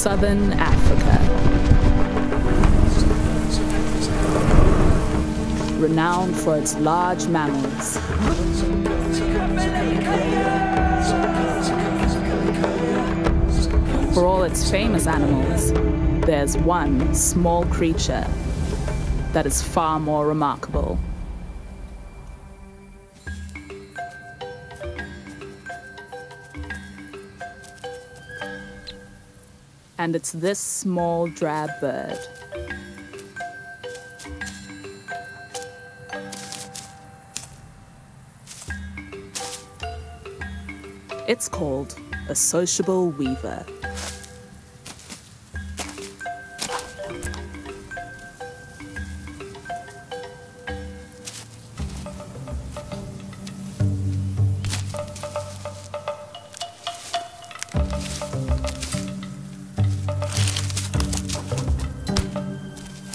Southern Africa. Renowned for its large mammals. For all its famous animals, there's one small creature that is far more remarkable. And it's this small drab bird. It's called a sociable weaver.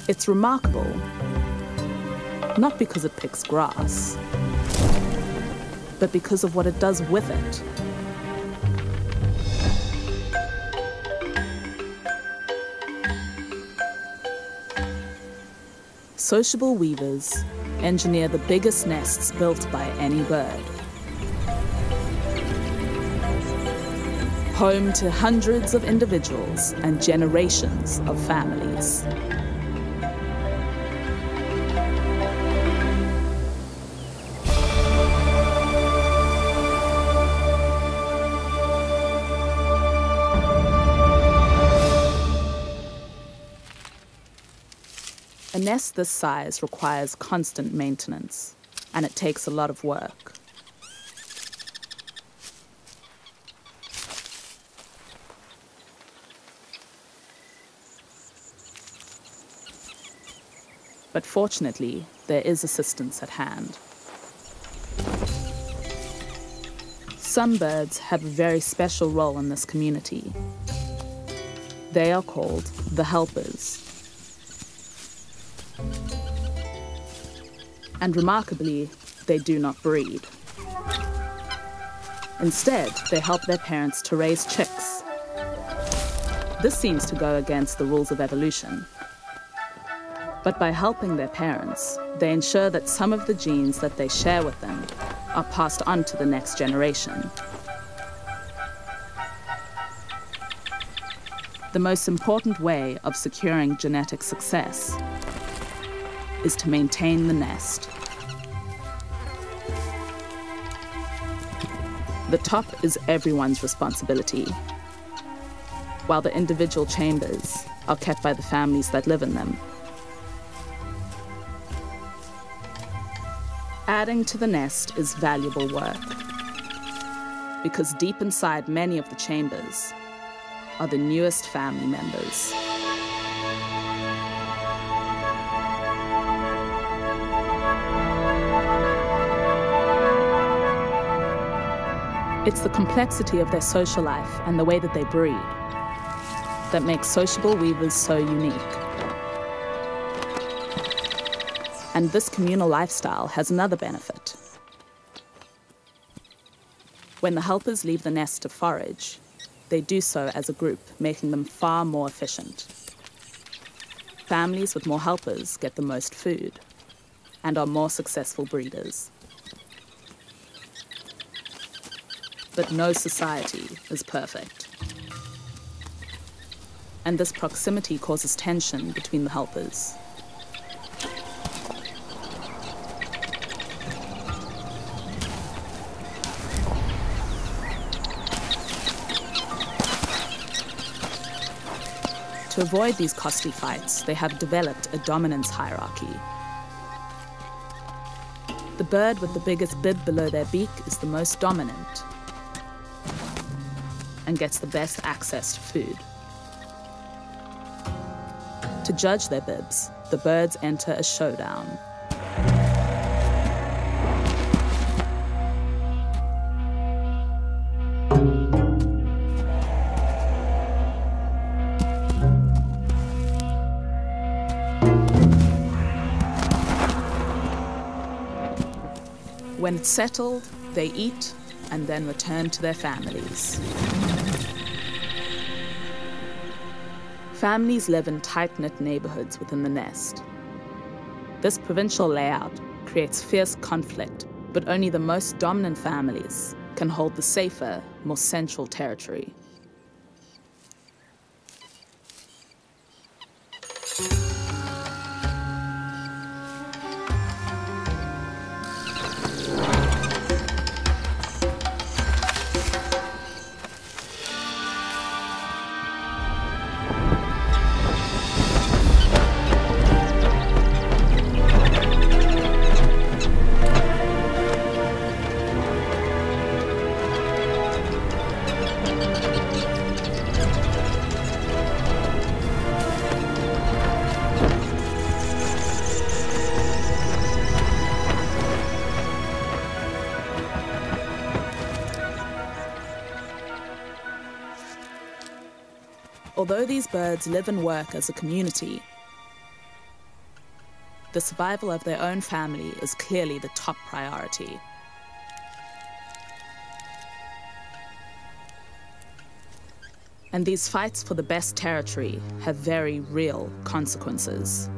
It's remarkable, not because it picks grass, but because of what it does with it. Sociable weavers engineer the biggest nests built by any bird. Home to hundreds of individuals and generations of families. A nest this size requires constant maintenance, and it takes a lot of work. But fortunately, there is assistance at hand. Some birds have a very special role in this community. They are called the helpers. And remarkably, they do not breed. Instead, they help their parents to raise chicks. This seems to go against the rules of evolution. But by helping their parents, they ensure that some of the genes that they share with them are passed on to the next generation. The most important way of securing genetic success is to maintain the nest. The top is everyone's responsibility, while the individual chambers are kept by the families that live in them. Adding to the nest is valuable work, because deep inside many of the chambers are the newest family members. It's the complexity of their social life and the way that they breed that makes sociable weavers so unique. And this communal lifestyle has another benefit. When the helpers leave the nest to forage, they do so as a group, making them far more efficient. Families with more helpers get the most food and are more successful breeders. But no society is perfect. And this proximity causes tension between the helpers. To avoid these costly fights, they have developed a dominance hierarchy. The bird with the biggest bib below their beak is the most dominant and gets the best access to food. To judge their bibs, the birds enter a showdown. When it's settled, they eat and then return to their families. Families live in tight-knit neighborhoods within the nest. This provincial layout creates fierce conflict, but only the most dominant families can hold the safer, more central territory. Although these birds live and work as a community, the survival of their own family is clearly the top priority. And these fights for the best territory have very real consequences.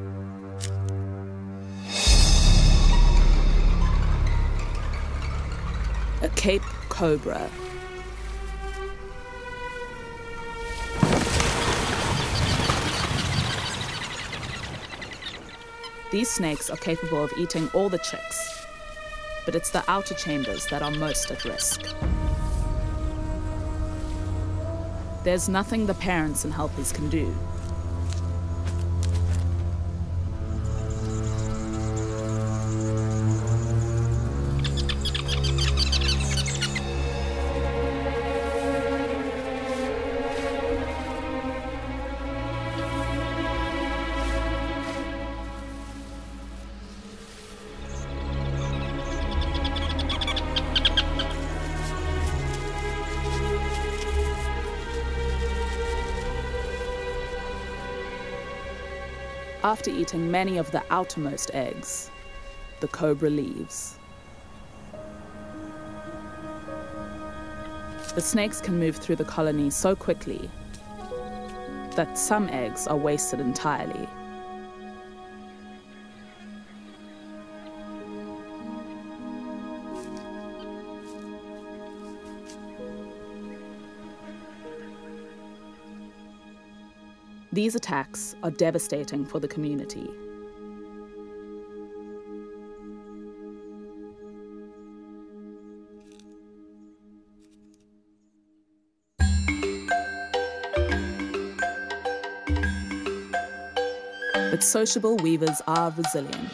A Cape cobra. These snakes are capable of eating all the chicks, but it's the outer chambers that are most at risk. There's nothing the parents and helpers can do. After eating many of the outermost eggs, the cobra leaves. The snakes can move through the colony so quickly that some eggs are wasted entirely. These attacks are devastating for the community. But sociable weavers are resilient.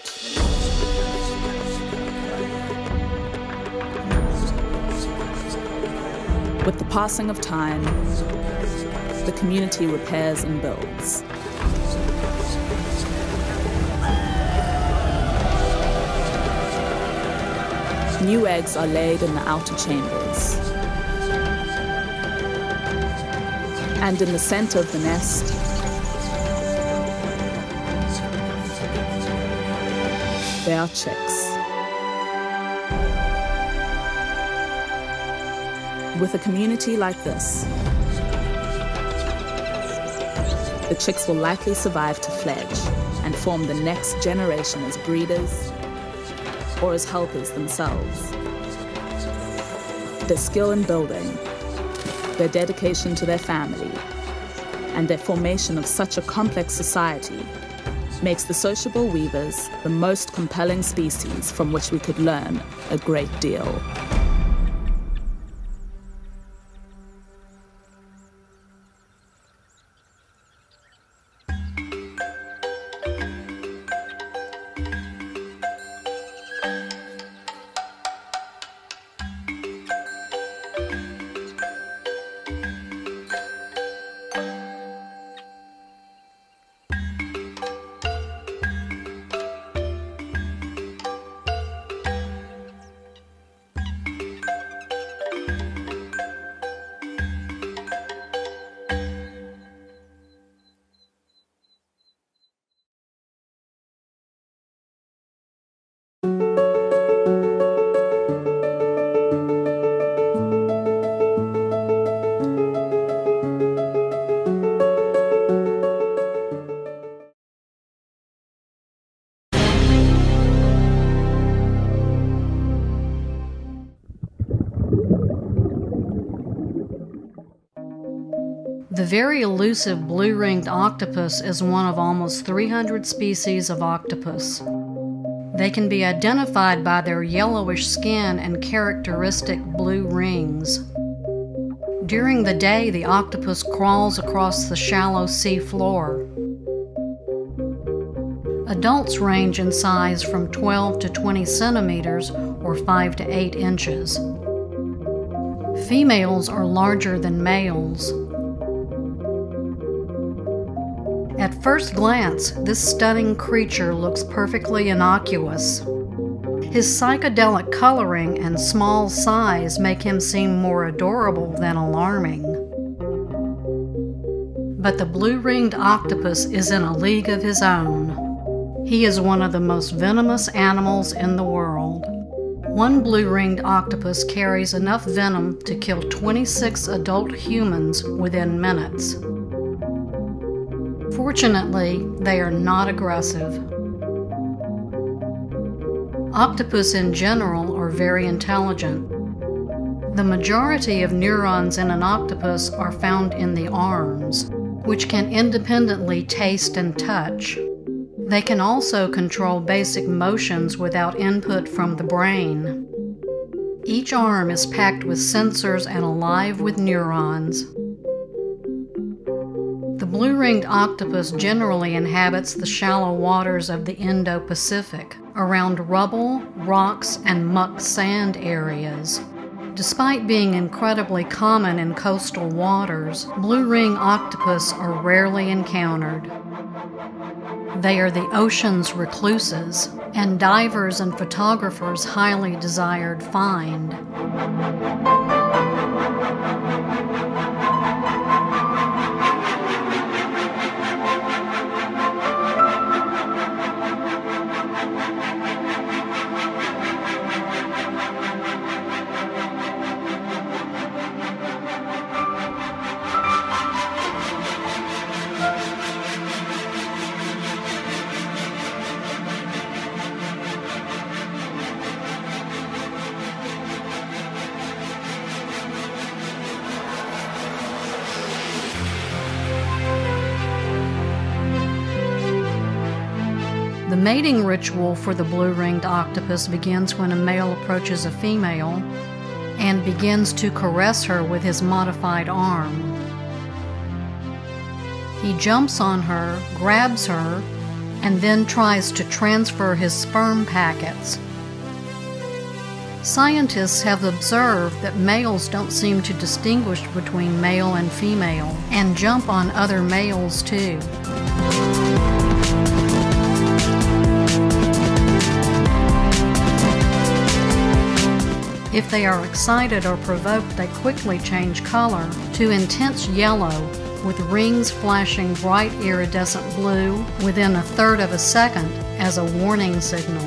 With the passing of time, the community repairs and builds. New eggs are laid in the outer chambers. And in the center of the nest, there are chicks. With a community like this, the chicks will likely survive to fledge and form the next generation as breeders or as helpers themselves. Their skill in building, their dedication to their family, and their formation of such a complex society makes the sociable weavers the most compelling species from which we could learn a great deal. The very elusive blue-ringed octopus is one of almost 300 species of octopus. They can be identified by their yellowish skin and characteristic blue rings. During the day, the octopus crawls across the shallow sea floor. Adults range in size from 12 to 20 centimeters or 5 to 8 inches. Females are larger than males. At first glance, this stunning creature looks perfectly innocuous. His psychedelic coloring and small size make him seem more adorable than alarming. But the blue-ringed octopus is in a league of his own. He is one of the most venomous animals in the world. One blue-ringed octopus carries enough venom to kill 26 adult humans within minutes. Fortunately, they are not aggressive. Octopus in general are very intelligent. The majority of neurons in an octopus are found in the arms, which can independently taste and touch. They can also control basic motions without input from the brain. Each arm is packed with sensors and alive with neurons. The blue-ringed octopus generally inhabits the shallow waters of the Indo-Pacific, around rubble, rocks, and muck sand areas. Despite being incredibly common in coastal waters, blue-ring octopus are rarely encountered. They are the ocean's recluses, and divers and photographers' highly desired find. The mating ritual for the blue-ringed octopus begins when a male approaches a female and begins to caress her with his modified arm. He jumps on her, grabs her, and then tries to transfer his sperm packets. Scientists have observed that males don't seem to distinguish between male and female and jump on other males too. If they are excited or provoked, they quickly change color to intense yellow, with rings flashing bright iridescent blue within a third of a second as a warning signal.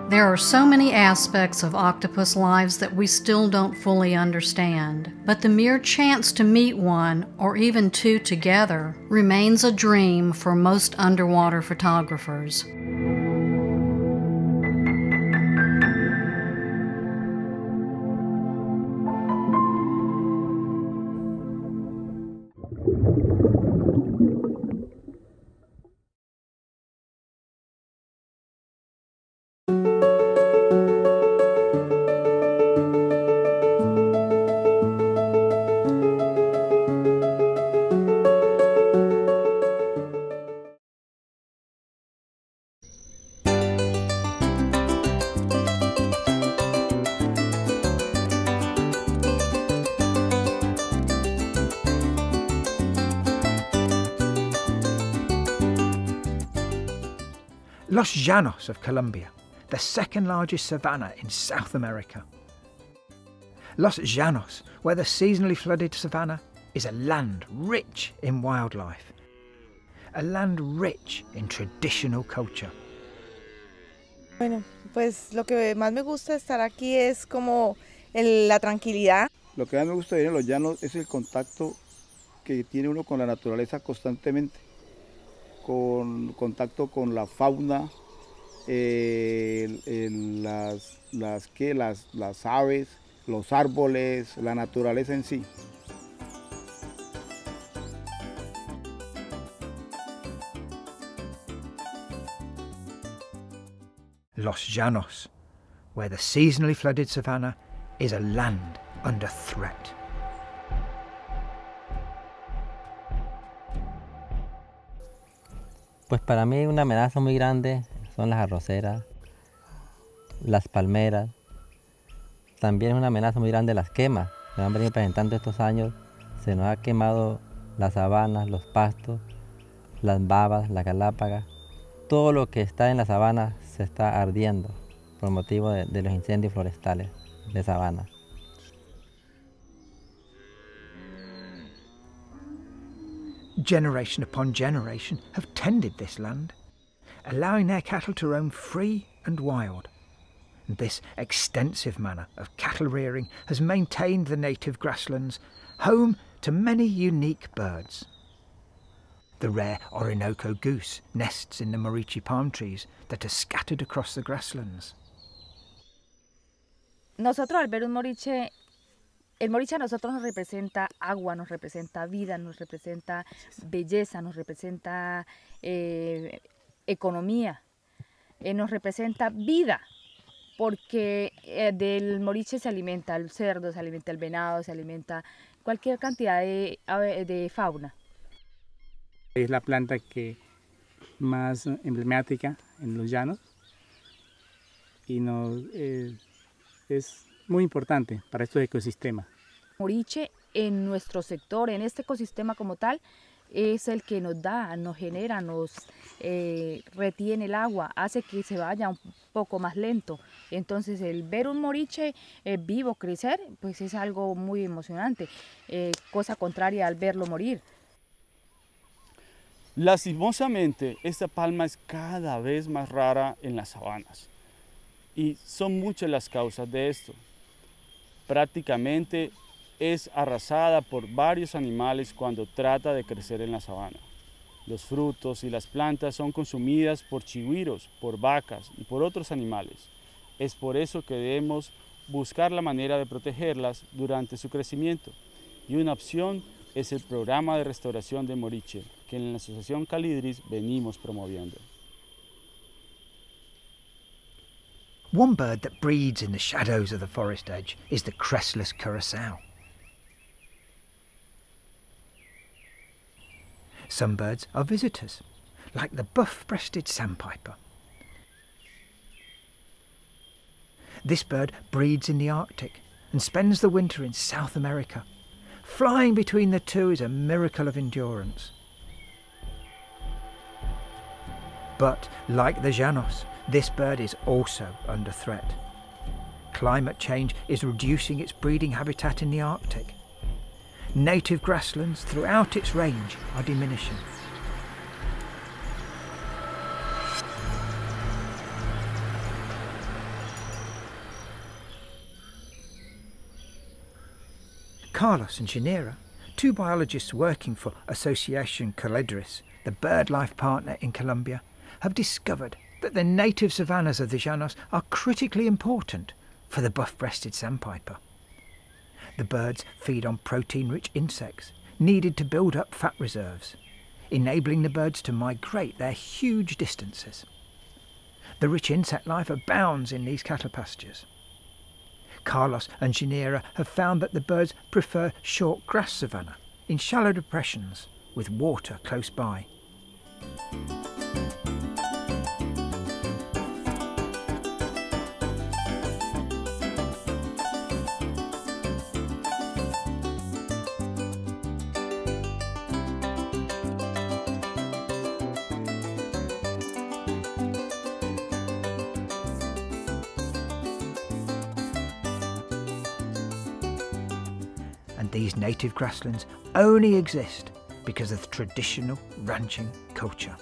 There are so many aspects of octopus lives that we still don't fully understand, but the mere chance to meet one, or even two together, remains a dream for most underwater photographers. Los Llanos of Colombia, the second largest savanna in South America. Los Llanos, where the seasonally flooded savanna, is a land rich in wildlife, a land rich in traditional culture. Bueno, pues lo que más me gusta de estar aquí es como la tranquilidad. Lo que más me gusta de venir a los llanos es el contacto que tiene uno con la naturaleza constantemente, con contacto con la fauna, las aves, los árboles, la naturaleza en sí. Los Llanos, where the seasonally flooded savanna is a land under threat. Pues para mí una amenaza muy grande son las arroceras, las palmeras. También es una amenaza muy grande las quemas. Se han venido presentando estos años. Se nos ha quemado las sabanas, los pastos, las babas, la galápaga. Todo lo que está en la sabana se está ardiendo por motivo de los incendios forestales de sabana. Generation upon generation have tended this land, allowing their cattle to roam free and wild. And this extensive manner of cattle rearing has maintained the native grasslands home to many unique birds. The rare Orinoco goose nests in the Maurizi palm trees that are scattered across the grasslands. Nosotros al ver un moriche, el moriche a nosotros nos representa agua, nos representa vida, nos representa belleza, nos representa economía, nos representa vida, porque del moriche se alimenta el cerdo, se alimenta el venado, se alimenta cualquier cantidad de fauna. Es la planta que más emblemática en los llanos y es muy importante para estos ecosistemas. Moriche en nuestro sector, en este ecosistema como tal, es el que nos da, nos genera, nos retiene el agua, hace que se vaya un poco más lento. Entonces el ver un moriche vivo crecer, pues es algo muy emocionante, cosa contraria al verlo morir. Lastimosamente, esta palma es cada vez más rara en las sabanas y son muchas las causas de esto. Prácticamente es arrasada por varios animales cuando trata de crecer en la sabana. Los frutos y las plantas son consumidas por chigüiros, por vacas y por otros animales. Es por eso que debemos buscar la manera de protegerlas durante su crecimiento. Y una opción es el programa de restauración de moriche, que en la Asociación Calidris venimos promoviendo. One bird that breeds in the shadows of the forest edge is the crestless curassow. Some birds are visitors, like the buff-breasted sandpiper. This bird breeds in the Arctic and spends the winter in South America. Flying between the two is a miracle of endurance. But, like the Llanos, this bird is also under threat. Climate change is reducing its breeding habitat in the Arctic. Native grasslands throughout its range are diminishing. Carlos and Janira, two biologists working for Association Calidris, the BirdLife partner in Colombia, have discovered that the native savannas of the Llanos are critically important for the buff-breasted sandpiper. The birds feed on protein-rich insects needed to build up fat reserves, enabling the birds to migrate their huge distances. The rich insect life abounds in these cattle pastures. Carlos and Janira have found that the birds prefer short grass savanna in shallow depressions with water close by. These native grasslands only exist because of the traditional ranching culture.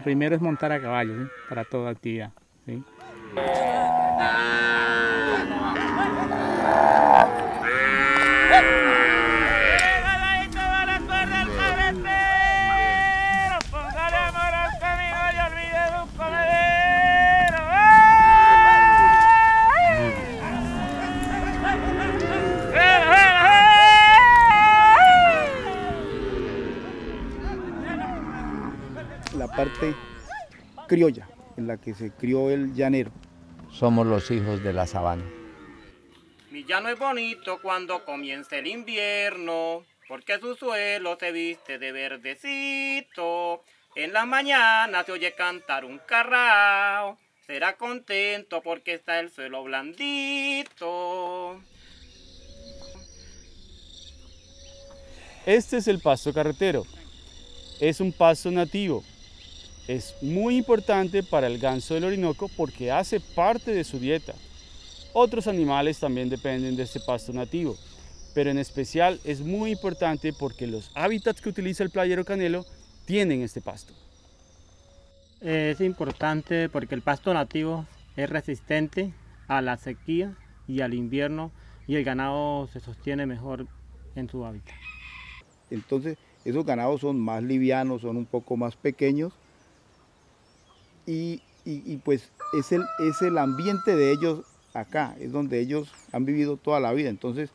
primero es montar a caballo, ¿sí? Para toda actividad, ¿sí? La parte criolla en la que se crió el llanero. Somos los hijos de la sabana. Mi llano es bonito cuando comienza el invierno, porque su suelo se viste de verdecito. En la mañana se oye cantar un carrao, será contento porque está el suelo blandito. Este es el pasto carretero. Es un pasto nativo. Es muy importante para el ganso del Orinoco porque hace parte de su dieta. Otros animales también dependen de este pasto nativo, pero en especial es muy importante porque los hábitats que utiliza el playero canelo tienen este pasto. Es importante porque el pasto nativo es resistente a la sequía y al invierno y el ganado se sostiene mejor en su hábitat. Entonces esos ganados son más livianos, son un poco más pequeños y pues es el ambiente de ellos acá, es donde ellos han vivido toda la vida. Entonces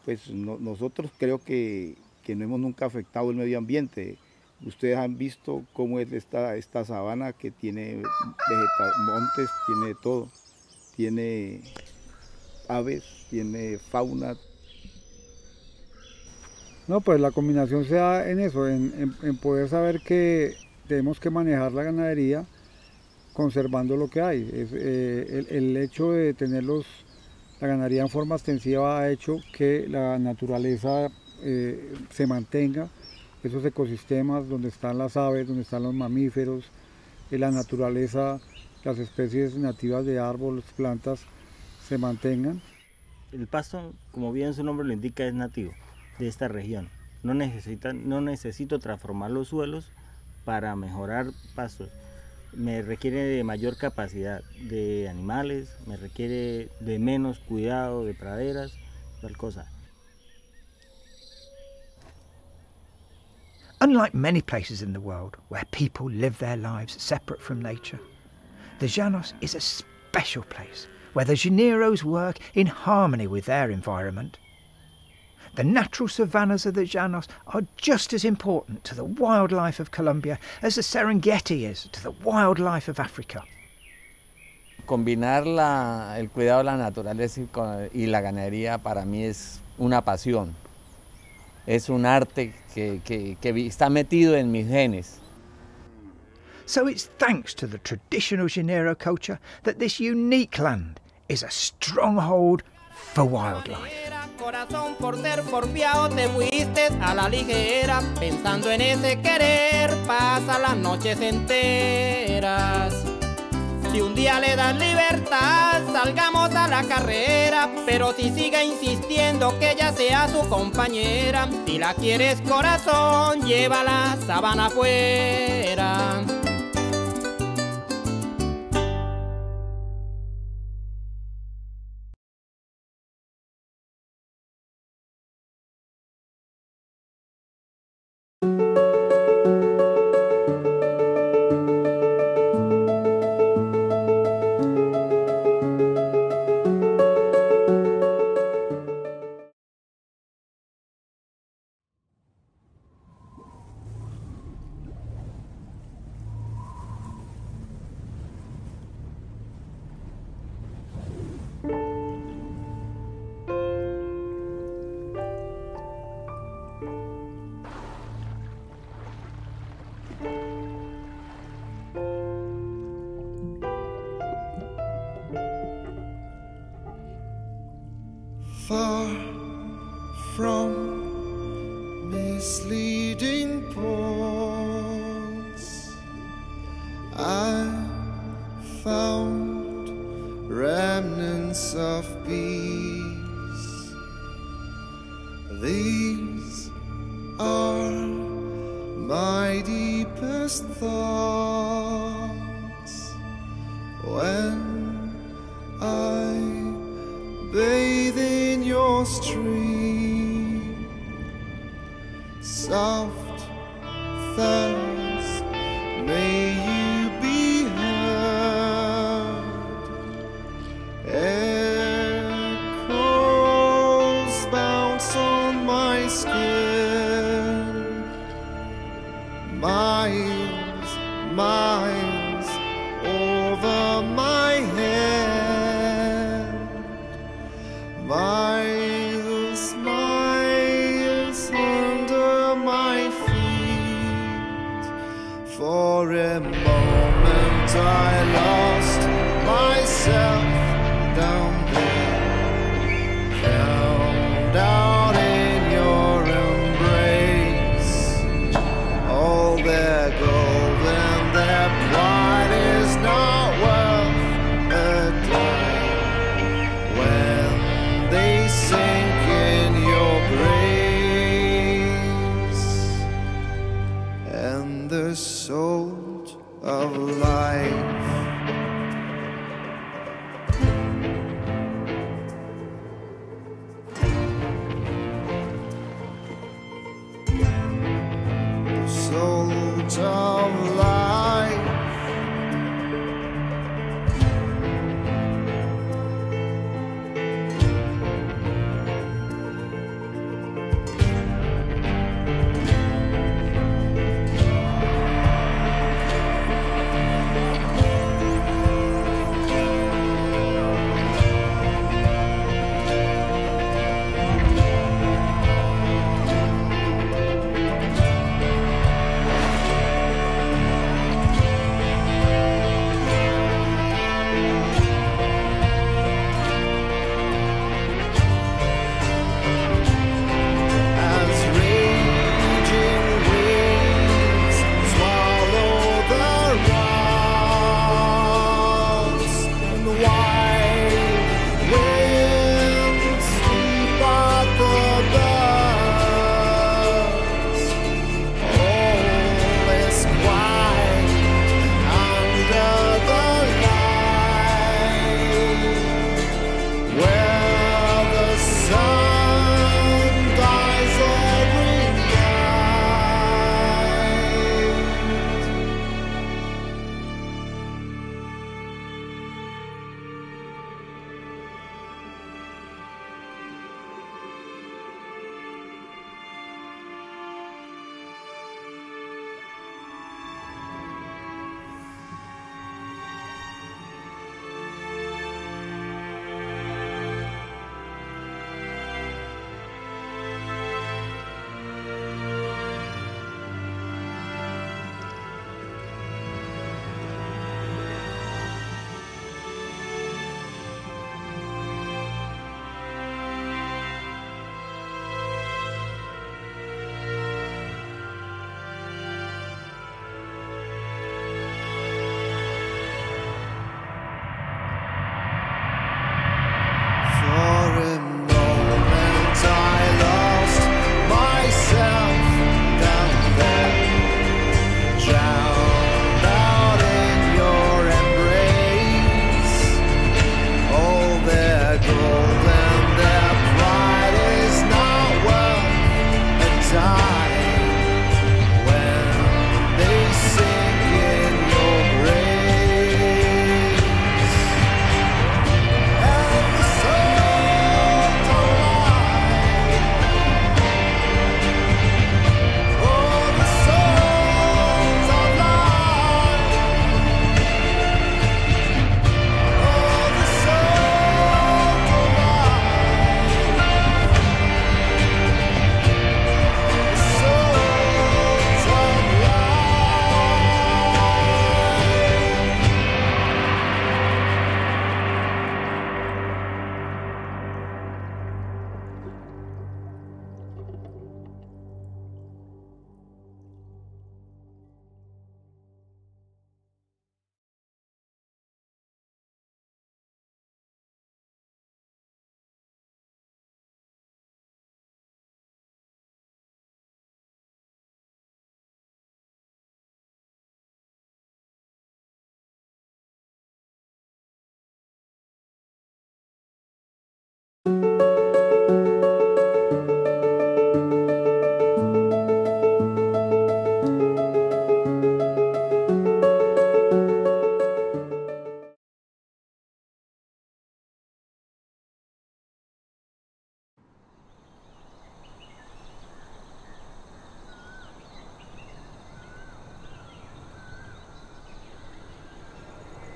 pues nosotros creo que no hemos nunca afectado el medio ambiente. Ustedes han visto cómo es esta sabana que tiene montes, tiene todo, tiene aves, tiene fauna. No, pues la combinación se da en eso, en poder saber que tenemos que manejar la ganadería conservando lo que hay. El hecho de tener la ganadería en forma extensiva ha hecho que la naturaleza se mantenga, esos ecosistemas donde están las aves, donde están los mamíferos, la naturaleza, las especies nativas de árboles, plantas, se mantengan. El pasto, como bien su nombre lo indica, es nativo de esta región. No necesito transformar los suelos para mejorar pastos. Me requiere de mayor capacidad de animales, me requiere de menos cuidado de praderas, tal cosa. Unlike many places in the world where people live their lives separate from nature, the Llanos is a special place where the Llaneros work in harmony with their environment. The natural savannas of the Llanos are just as important to the wildlife of Colombia as the Serengeti is to the wildlife of Africa. Combinar el cuidado de la naturaleza y la ganadería para mí es una pasión. Es un arte que está metido en mis genes. So it's thanks to the traditional Llanero culture that this unique land is a stronghold for wildlife. Corazón, por ser porfiado te fuiste a la ligera, pensando en ese querer, pasa las noches enteras. Si un día le das libertad, salgamos a la carrera, pero si sigue insistiendo que ella sea su compañera, si la quieres corazón, llévala sabana afuera. Far from misleading points, I found remnants of peace. These are mighty deepest thoughts when I bathe in your stream. Soft thirst, may you be heard. Echoes bounce on my skin. Miles, miles over my head. Miles, miles under my feet.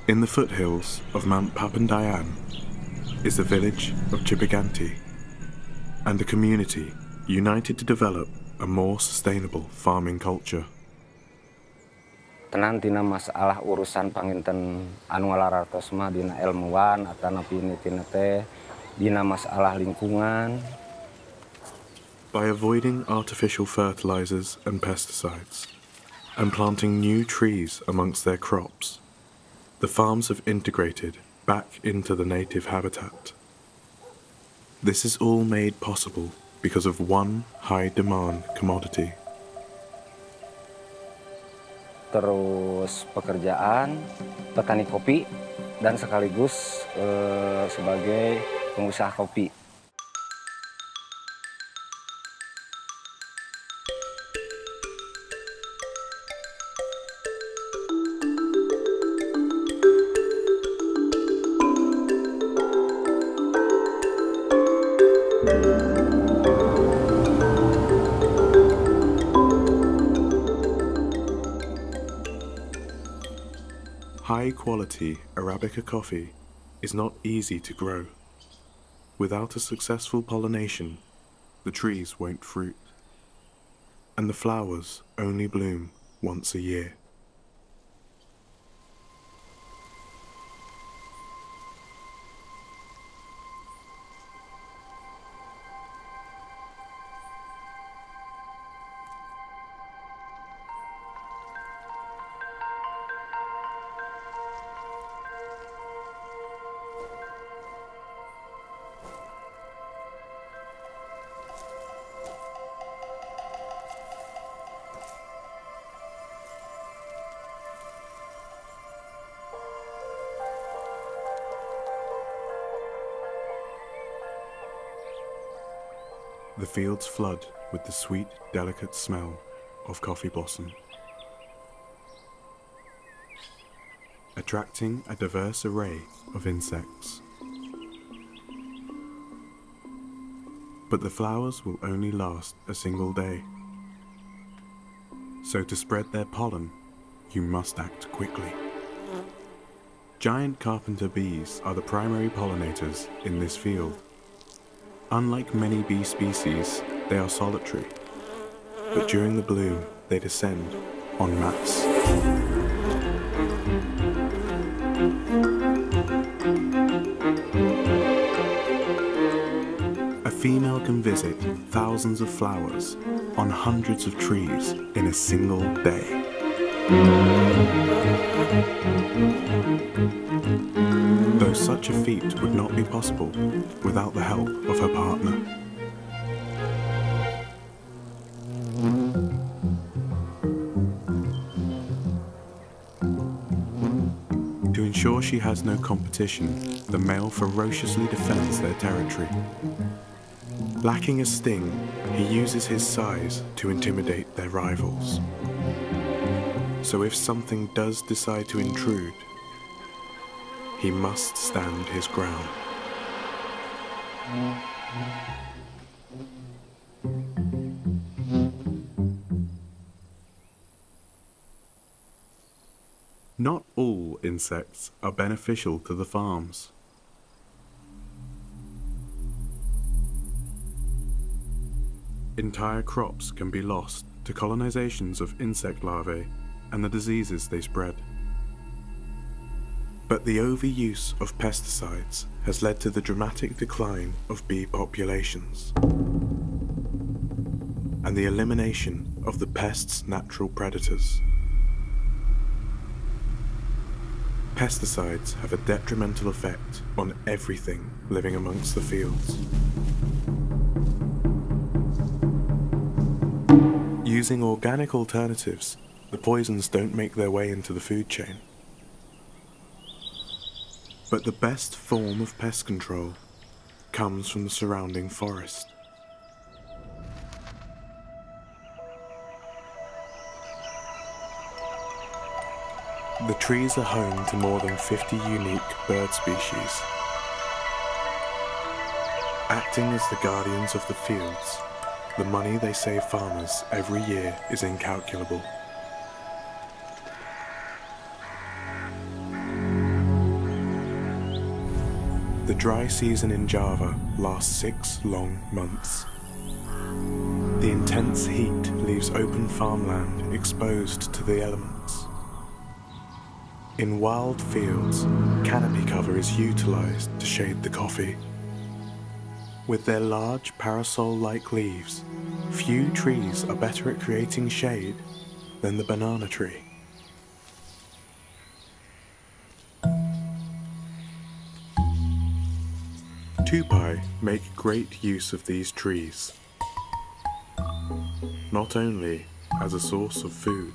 In the foothills of Mount Papandayan is the village of Chipiganti, and a community united to develop a more sustainable farming culture. Tenan tina masalah urusan panginten anu ngalarartos mah dina ilmuwan atau napi tina teh dina masalah lingkungan. By avoiding artificial fertilizers and pesticides, and planting new trees amongst their crops, the farms have integrated back into the native habitat. This is all made possible because of one high-demand commodity. Terus pekerjaan petani kopi dan sekaligus sebagai pengusaha kopi. High-quality Arabica coffee is not easy to grow. Without a successful pollination, the trees won't fruit, and the flowers only bloom once a year. The fields flood with the sweet, delicate smell of coffee blossom, attracting a diverse array of insects. But the flowers will only last a single day. So to spread their pollen, you must act quickly. Giant carpenter bees are the primary pollinators in this field. Unlike many bee species, they are solitary, but during the bloom they descend en masse. A female can visit thousands of flowers on hundreds of trees in a single day. Though such a feat would not be possible without the help of her partner. To ensure she has no competition, the male ferociously defends their territory. Lacking a sting, he uses his size to intimidate their rivals. So if something does decide to intrude, he must stand his ground. Not all insects are beneficial to the farms. Entire crops can be lost to colonizations of insect larvae and the diseases they spread. But the overuse of pesticides has led to the dramatic decline of bee populations and the elimination of the pest's natural predators. Pesticides have a detrimental effect on everything living amongst the fields. Using organic alternatives, the poisons don't make their way into the food chain. But the best form of pest control comes from the surrounding forest. The trees are home to more than 50 unique bird species. Acting as the guardians of the fields, the money they save farmers every year is incalculable. The dry season in Java lasts 6 long months. The intense heat leaves open farmland exposed to the elements. In wild fields, canopy cover is utilized to shade the coffee. With their large parasol-like leaves, few trees are better at creating shade than the banana tree. Tupai make great use of these trees, not only as a source of food,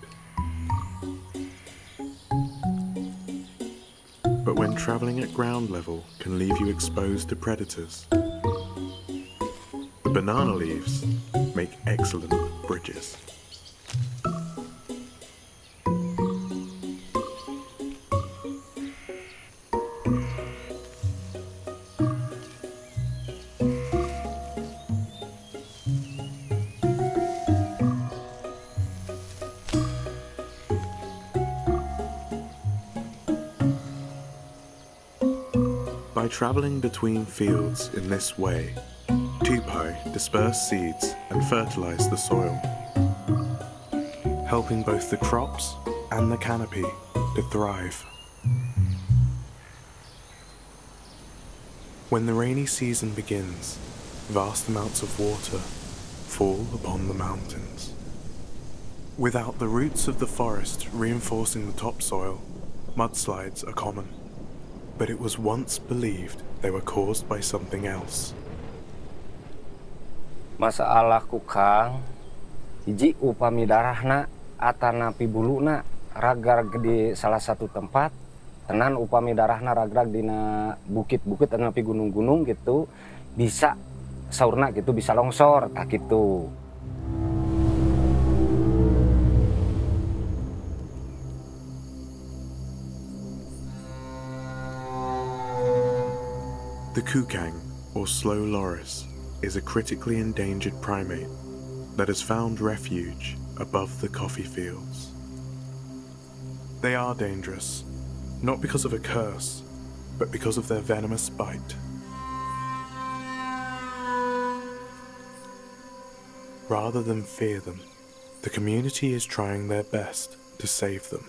but when travelling at ground level can leave you exposed to predators. The banana leaves make excellent bridges. By travelling between fields in this way, Tupai disperse seeds and fertilize the soil, helping both the crops and the canopy to thrive. When the rainy season begins, vast amounts of water fall upon the mountains. Without the roots of the forest reinforcing the topsoil, mudslides are common. But it was once believed they were caused by something else. Masalah kukang, hiji upami darahna atanapi buluna ragrag di salah satu tempat, tenan upami darahna ragrag dina bukit-bukit atanapi gunung-gunung gitu, bisa saurna gitu bisa longsor tak gitu. The kukang, or slow loris, is a critically endangered primate that has found refuge above the coffee fields. They are dangerous, not because of a curse, but because of their venomous bite. Rather than fear them, the community is trying their best to save them.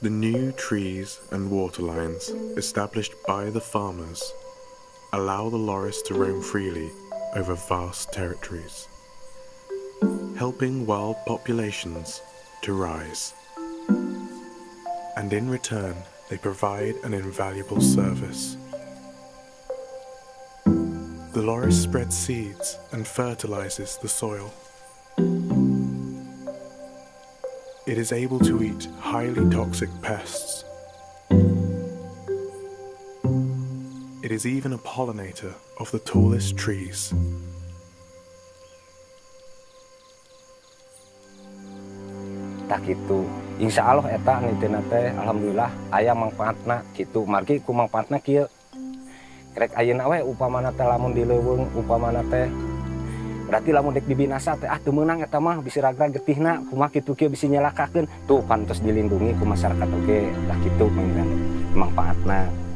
The new trees and water lines established by the farmers allow the loris to roam freely over vast territories, helping wild populations to rise. And in return, they provide an invaluable service. The loris spreads seeds and fertilizes the soil. It is able to eat highly toxic pests. It is even a pollinator of the tallest trees. Tak gitu. Insya Allah eta nitina teh alhamdulillah aya mangpaatna gitu. Margi ku mangpaatna kieu. Krek ayeuna we upamana teh lamun di leuweung upamana teh berarti lamun dek dibinasa teh teu meunang eta mah bisi ragrag getihna kumaha kitu kieu bisi nyelakakeun tuh pantos dilindungi ku masyarakat oge lah kitu mangpaatna.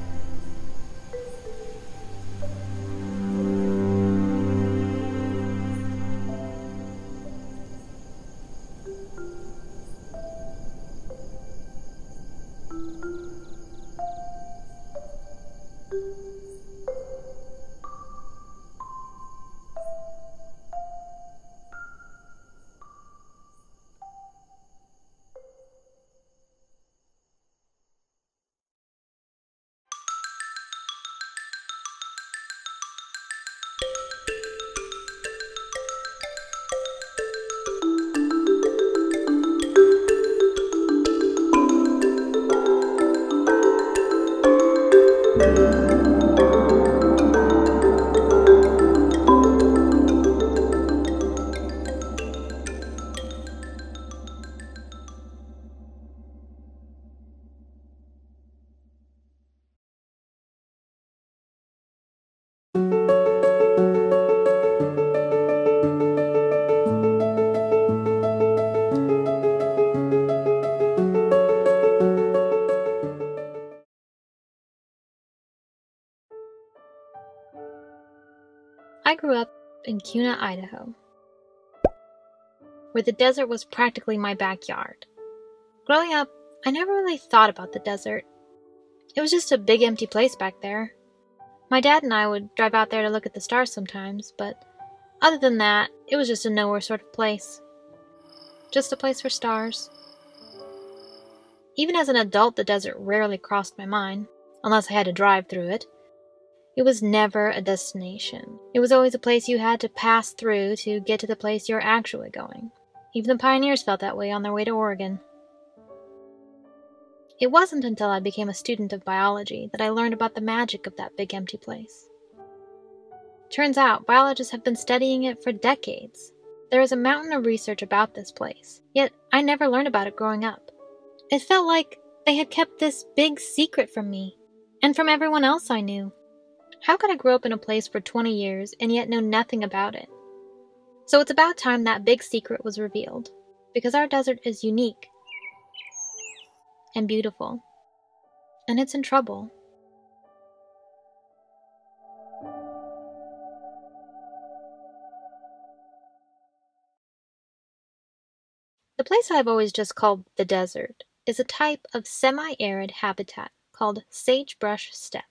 in Kuna, Idaho, where the desert was practically my backyard. Growing up, I never really thought about the desert. It was just a big empty place back there. My dad and I would drive out there to look at the stars sometimes, but other than that, it was just a nowhere sort of place. Just a place for stars. Even as an adult, the desert rarely crossed my mind, unless I had to drive through it. It was never a destination. It was always a place you had to pass through to get to the place you're actually going. Even the pioneers felt that way on their way to Oregon. It wasn't until I became a student of biology that I learned about the magic of that big empty place. Turns out, biologists have been studying it for decades. There is a mountain of research about this place, yet I never learned about it growing up. It felt like they had kept this big secret from me, and from everyone else I knew. How could I grow up in a place for 20 years and yet know nothing about it? So it's about time that big secret was revealed, because our desert is unique and beautiful, and it's in trouble. The place I've always just called the desert is a type of semi-arid habitat called sagebrush steppe.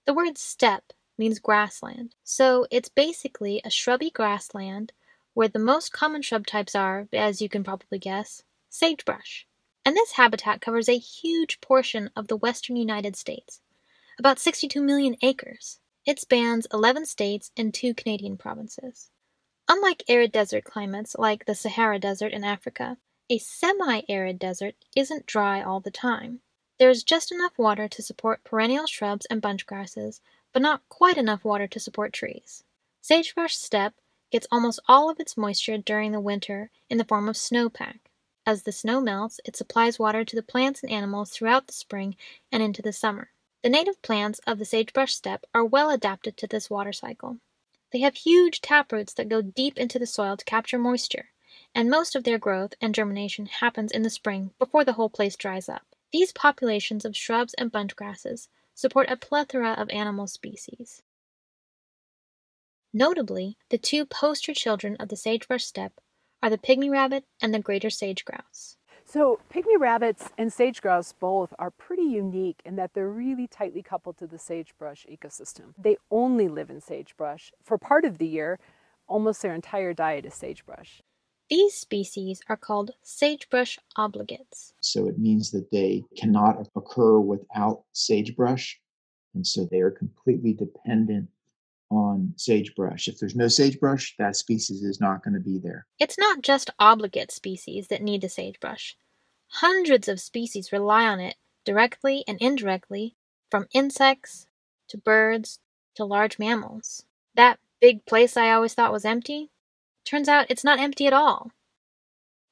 The word steppe means grassland, so it's basically a shrubby grassland where the most common shrub types are, as you can probably guess, sagebrush. And this habitat covers a huge portion of the western United States, about 62 million acres. It spans 11 states and 2 Canadian provinces. Unlike arid desert climates like the Sahara Desert in Africa, a semi-arid desert isn't dry all the time. There's just enough water to support perennial shrubs and bunch grasses, but not quite enough water to support trees. Sagebrush steppe gets almost all of its moisture during the winter in the form of snowpack. As the snow melts, it supplies water to the plants and animals throughout the spring and into the summer. The native plants of the sagebrush steppe are well adapted to this water cycle. They have huge taproots that go deep into the soil to capture moisture, and most of their growth and germination happens in the spring before the whole place dries up. These populations of shrubs and bunch grasses support a plethora of animal species. Notably, the 2 poster children of the sagebrush steppe are the pygmy rabbit and the greater sage grouse. So pygmy rabbits and sage grouse both are pretty unique in that they're really tightly coupled to the sagebrush ecosystem. They only live in sagebrush. For part of the year, almost their entire diet is sagebrush. These species are called sagebrush obligates. So it means that they cannot occur without sagebrush, and so they are completely dependent on sagebrush. If there's no sagebrush, that species is not going to be there. It's not just obligate species that need the sagebrush. Hundreds of species rely on it directly and indirectly, from insects to birds to large mammals. That big place I always thought was empty, turns out it's not empty at all.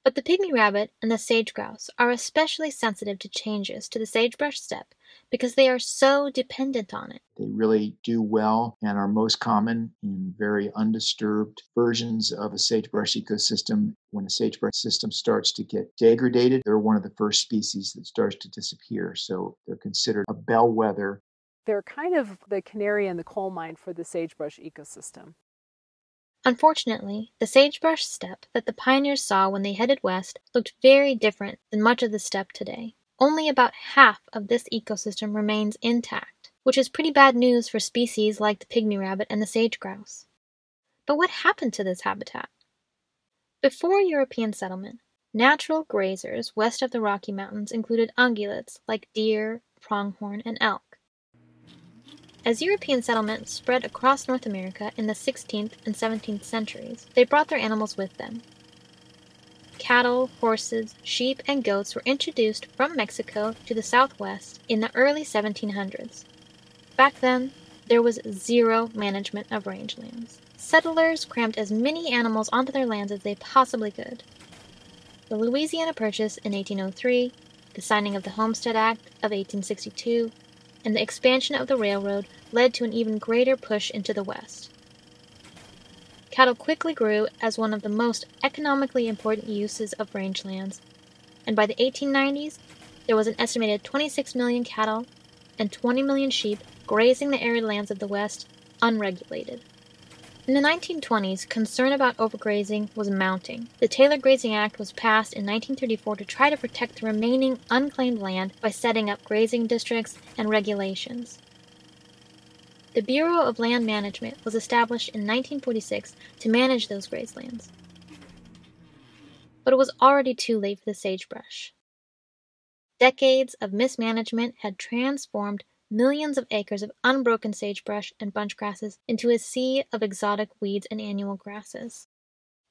But the pygmy rabbit and the sage grouse are especially sensitive to changes to the sagebrush steppe because they are so dependent on it. They really do well and are most common in very undisturbed versions of a sagebrush ecosystem. When a sagebrush system starts to get degraded, they're one of the first species that starts to disappear. So they're considered a bellwether. They're kind of the canary in the coal mine for the sagebrush ecosystem. Unfortunately, the sagebrush steppe that the pioneers saw when they headed west looked very different than much of the steppe today. Only about half of this ecosystem remains intact, which is pretty bad news for species like the pygmy rabbit and the sage grouse. But what happened to this habitat? Before European settlement, natural grazers west of the Rocky Mountains included ungulates like deer, pronghorn, and elk. As European settlement spread across North America in the 16th and 17th centuries, they brought their animals with them. Cattle, horses, sheep, and goats were introduced from Mexico to the southwest in the early 1700s. Back then, there was zero management of rangelands. Settlers crammed as many animals onto their lands as they possibly could. The Louisiana Purchase in 1803, the signing of the Homestead Act of 1862, and the expansion of the railroad led to an even greater push into the west. Cattle quickly grew as one of the most economically important uses of rangelands, and by the 1890s, there was an estimated 26 million cattle and 20 million sheep grazing the arid lands of the West unregulated. In the 1920s, concern about overgrazing was mounting. The Taylor Grazing Act was passed in 1934 to try to protect the remaining unclaimed land by setting up grazing districts and regulations. The Bureau of Land Management was established in 1946 to manage those grazed lands. But it was already too late for the sagebrush. Decades of mismanagement had transformed millions of acres of unbroken sagebrush and bunch grasses into a sea of exotic weeds and annual grasses.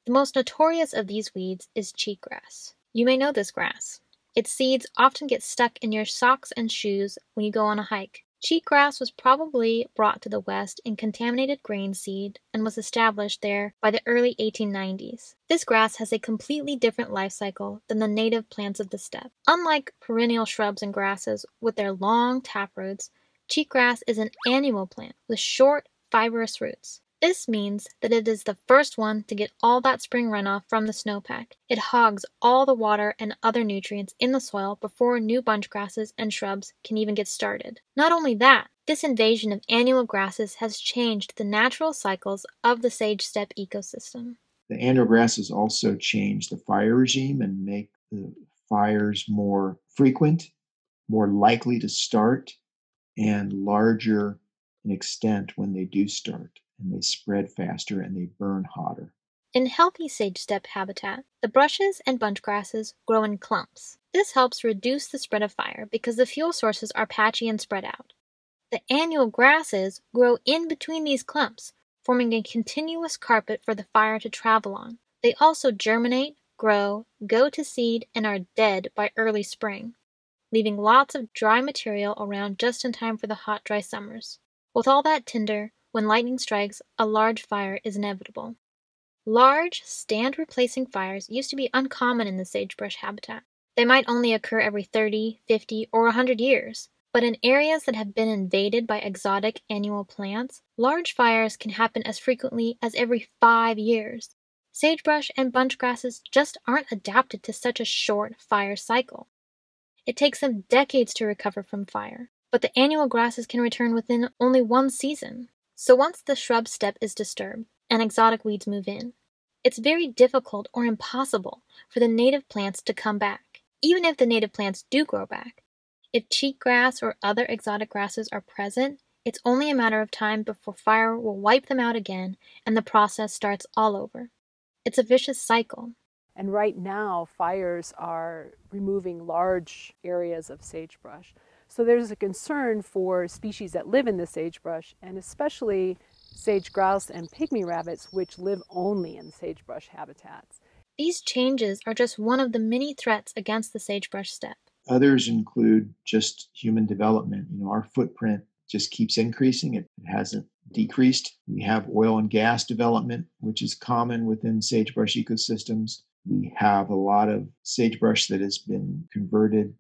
The most notorious of these weeds is cheatgrass. You may know this grass. Its seeds often get stuck in your socks and shoes when you go on a hike. Cheatgrass was probably brought to the West in contaminated grain seed and was established there by the early 1890s. This grass has a completely different life cycle than the native plants of the steppe. Unlike perennial shrubs and grasses with their long taproots, cheatgrass is an annual plant with short, fibrous roots. This means that it is the first one to get all that spring runoff from the snowpack. It hogs all the water and other nutrients in the soil before new bunch grasses and shrubs can even get started. Not only that, this invasion of annual grasses has changed the natural cycles of the sage steppe ecosystem. The annual grasses also change the fire regime and make the fires more frequent, more likely to start, and larger in extent when they do start. And they spread faster and they burn hotter. In healthy sage steppe habitat, the brushes and bunch grasses grow in clumps. This helps reduce the spread of fire because the fuel sources are patchy and spread out. The annual grasses grow in between these clumps, forming a continuous carpet for the fire to travel on. They also germinate, grow, go to seed, and are dead by early spring, leaving lots of dry material around just in time for the hot, dry summers. With all that tinder, when lightning strikes, a large fire is inevitable. Large, stand-replacing fires used to be uncommon in the sagebrush habitat. They might only occur every 30, 50, or 100 years, but in areas that have been invaded by exotic annual plants, large fires can happen as frequently as every 5 years. Sagebrush and bunch grasses just aren't adapted to such a short fire cycle. It takes them decades to recover from fire, but the annual grasses can return within only one season. So once the shrub steppe is disturbed and exotic weeds move in, it's very difficult or impossible for the native plants to come back, even if the native plants do grow back. If cheatgrass or other exotic grasses are present, it's only a matter of time before fire will wipe them out again and the process starts all over. It's a vicious cycle. And right now, fires are removing large areas of sagebrush. So there's a concern for species that live in the sagebrush, and especially sage grouse and pygmy rabbits, which live only in sagebrush habitats. These changes are just one of the many threats against the sagebrush steppe. Others include just human development. Our footprint just keeps increasing. It hasn't decreased. We have oil and gas development, which is common within sagebrush ecosystems. We have a lot of sagebrush that has been converted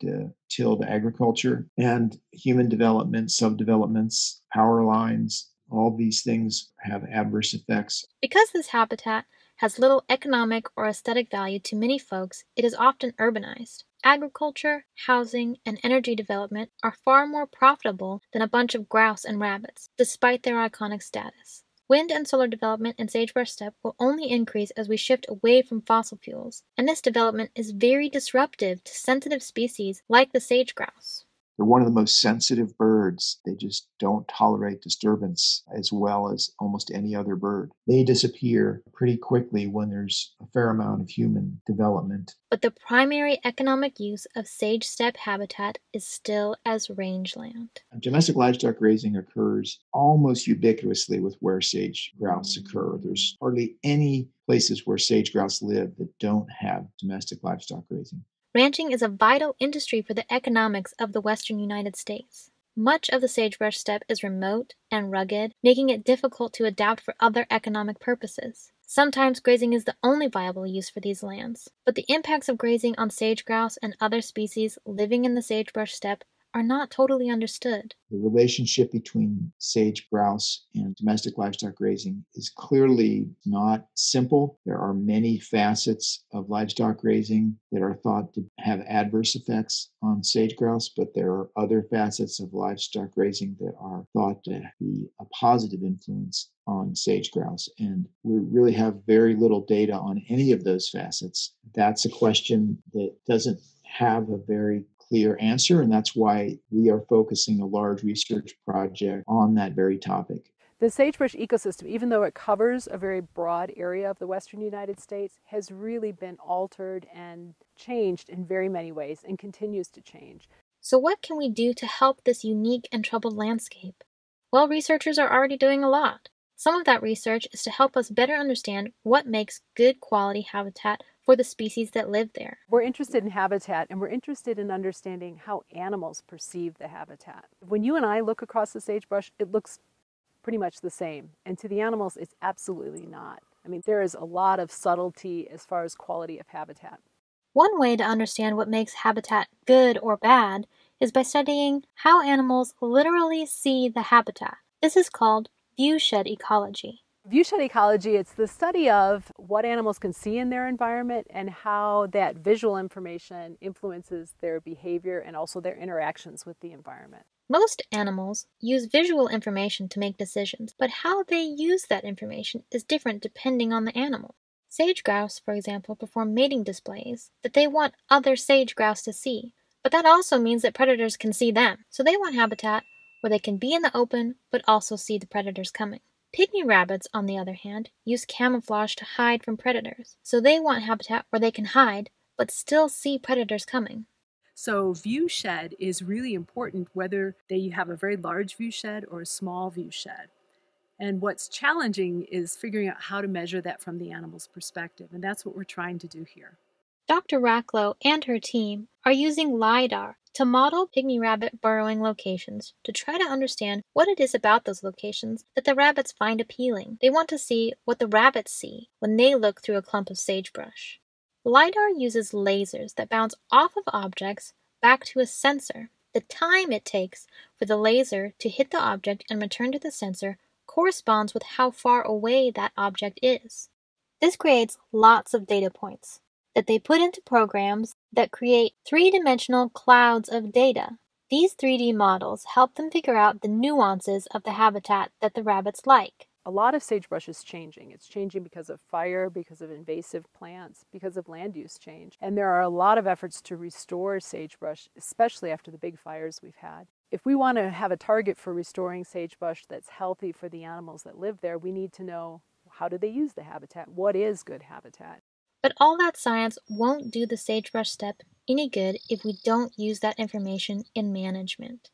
tilled agriculture, and human development, subdevelopments, power lines, all these things have adverse effects. Because this habitat has little economic or aesthetic value to many folks, it is often urbanized. Agriculture, housing, and energy development are far more profitable than a bunch of grouse and rabbits, despite their iconic status. Wind and solar development in sagebrush steppe will only increase as we shift away from fossil fuels, and this development is very disruptive to sensitive species like the sage grouse. They're one of the most sensitive birds. They just don't tolerate disturbance as well as almost any other bird. They disappear pretty quickly when there's a fair amount of human development. But the primary economic use of sage steppe habitat is still as rangeland. Domestic livestock grazing occurs almost ubiquitously with where sage grouse occur. There's hardly any places where sage grouse live that don't have domestic livestock grazing. Ranching is a vital industry for the economics of the western United States. Much of the sagebrush steppe is remote and rugged, making it difficult to adapt for other economic purposes. Sometimes grazing is the only viable use for these lands, but the impacts of grazing on sage grouse and other species living in the sagebrush steppe are not totally understood. The relationship between sage grouse and domestic livestock grazing is clearly not simple. There are many facets of livestock grazing that are thought to have adverse effects on sage grouse, but there are other facets of livestock grazing that are thought to be a positive influence on sage grouse. And we really have very little data on any of those facets. That's a question that doesn't have a very clear answer, and that's why we are focusing a large research project on that very topic. The sagebrush ecosystem, even though it covers a very broad area of the western United States, has really been altered and changed in very many ways and continues to change. So what can we do to help this unique and troubled landscape? Well, researchers are already doing a lot. Some of that research is to help us better understand what makes good quality habitat for the species that live there. We're interested in habitat, and we're interested in understanding how animals perceive the habitat. When you and I look across the sagebrush, it looks pretty much the same. And to the animals, it's absolutely not. I mean, there is a lot of subtlety as far as quality of habitat. One way to understand what makes habitat good or bad is by studying how animals literally see the habitat. This is called viewshed ecology. Viewshed ecology, it's the study of what animals can see in their environment and how that visual information influences their behavior and also their interactions with the environment. Most animals use visual information to make decisions, but how they use that information is different depending on the animal. Sage grouse, for example, perform mating displays that they want other sage grouse to see, but that also means that predators can see them, so they want habitat where they can be in the open but also see the predators coming. Pygmy rabbits, on the other hand, use camouflage to hide from predators, so they want habitat where they can hide but still see predators coming. So viewshed is really important whether you have a very large viewshed or a small viewshed. And what's challenging is figuring out how to measure that from the animal's perspective, and that's what we're trying to do here. Dr. Rachlow and her team are using LiDAR to model pygmy rabbit burrowing locations to try to understand what it is about those locations that the rabbits find appealing. They want to see what the rabbits see when they look through a clump of sagebrush. LiDAR uses lasers that bounce off of objects back to a sensor. The time it takes for the laser to hit the object and return to the sensor corresponds with how far away that object is. This creates lots of data points that they put into programs that create three-dimensional clouds of data. These 3D models help them figure out the nuances of the habitat that the rabbits like. A lot of sagebrush is changing. It's changing because of fire, because of invasive plants, because of land use change. And there are a lot of efforts to restore sagebrush, especially after the big fires we've had. If we want to have a target for restoring sagebrush that's healthy for the animals that live there, we need to know how do they use the habitat? What is good habitat? But all that science won't do the sagebrush steppe any good if we don't use that information in management.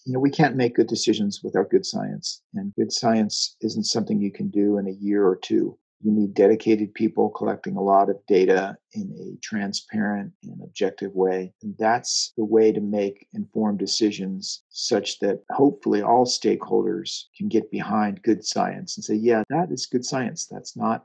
We can't make good decisions without good science, and good science isn't something you can do in a year or two. You need dedicated people collecting a lot of data in a transparent and objective way. And that's the way to make informed decisions such that hopefully all stakeholders can get behind good science and say, yeah, that is good science. That's not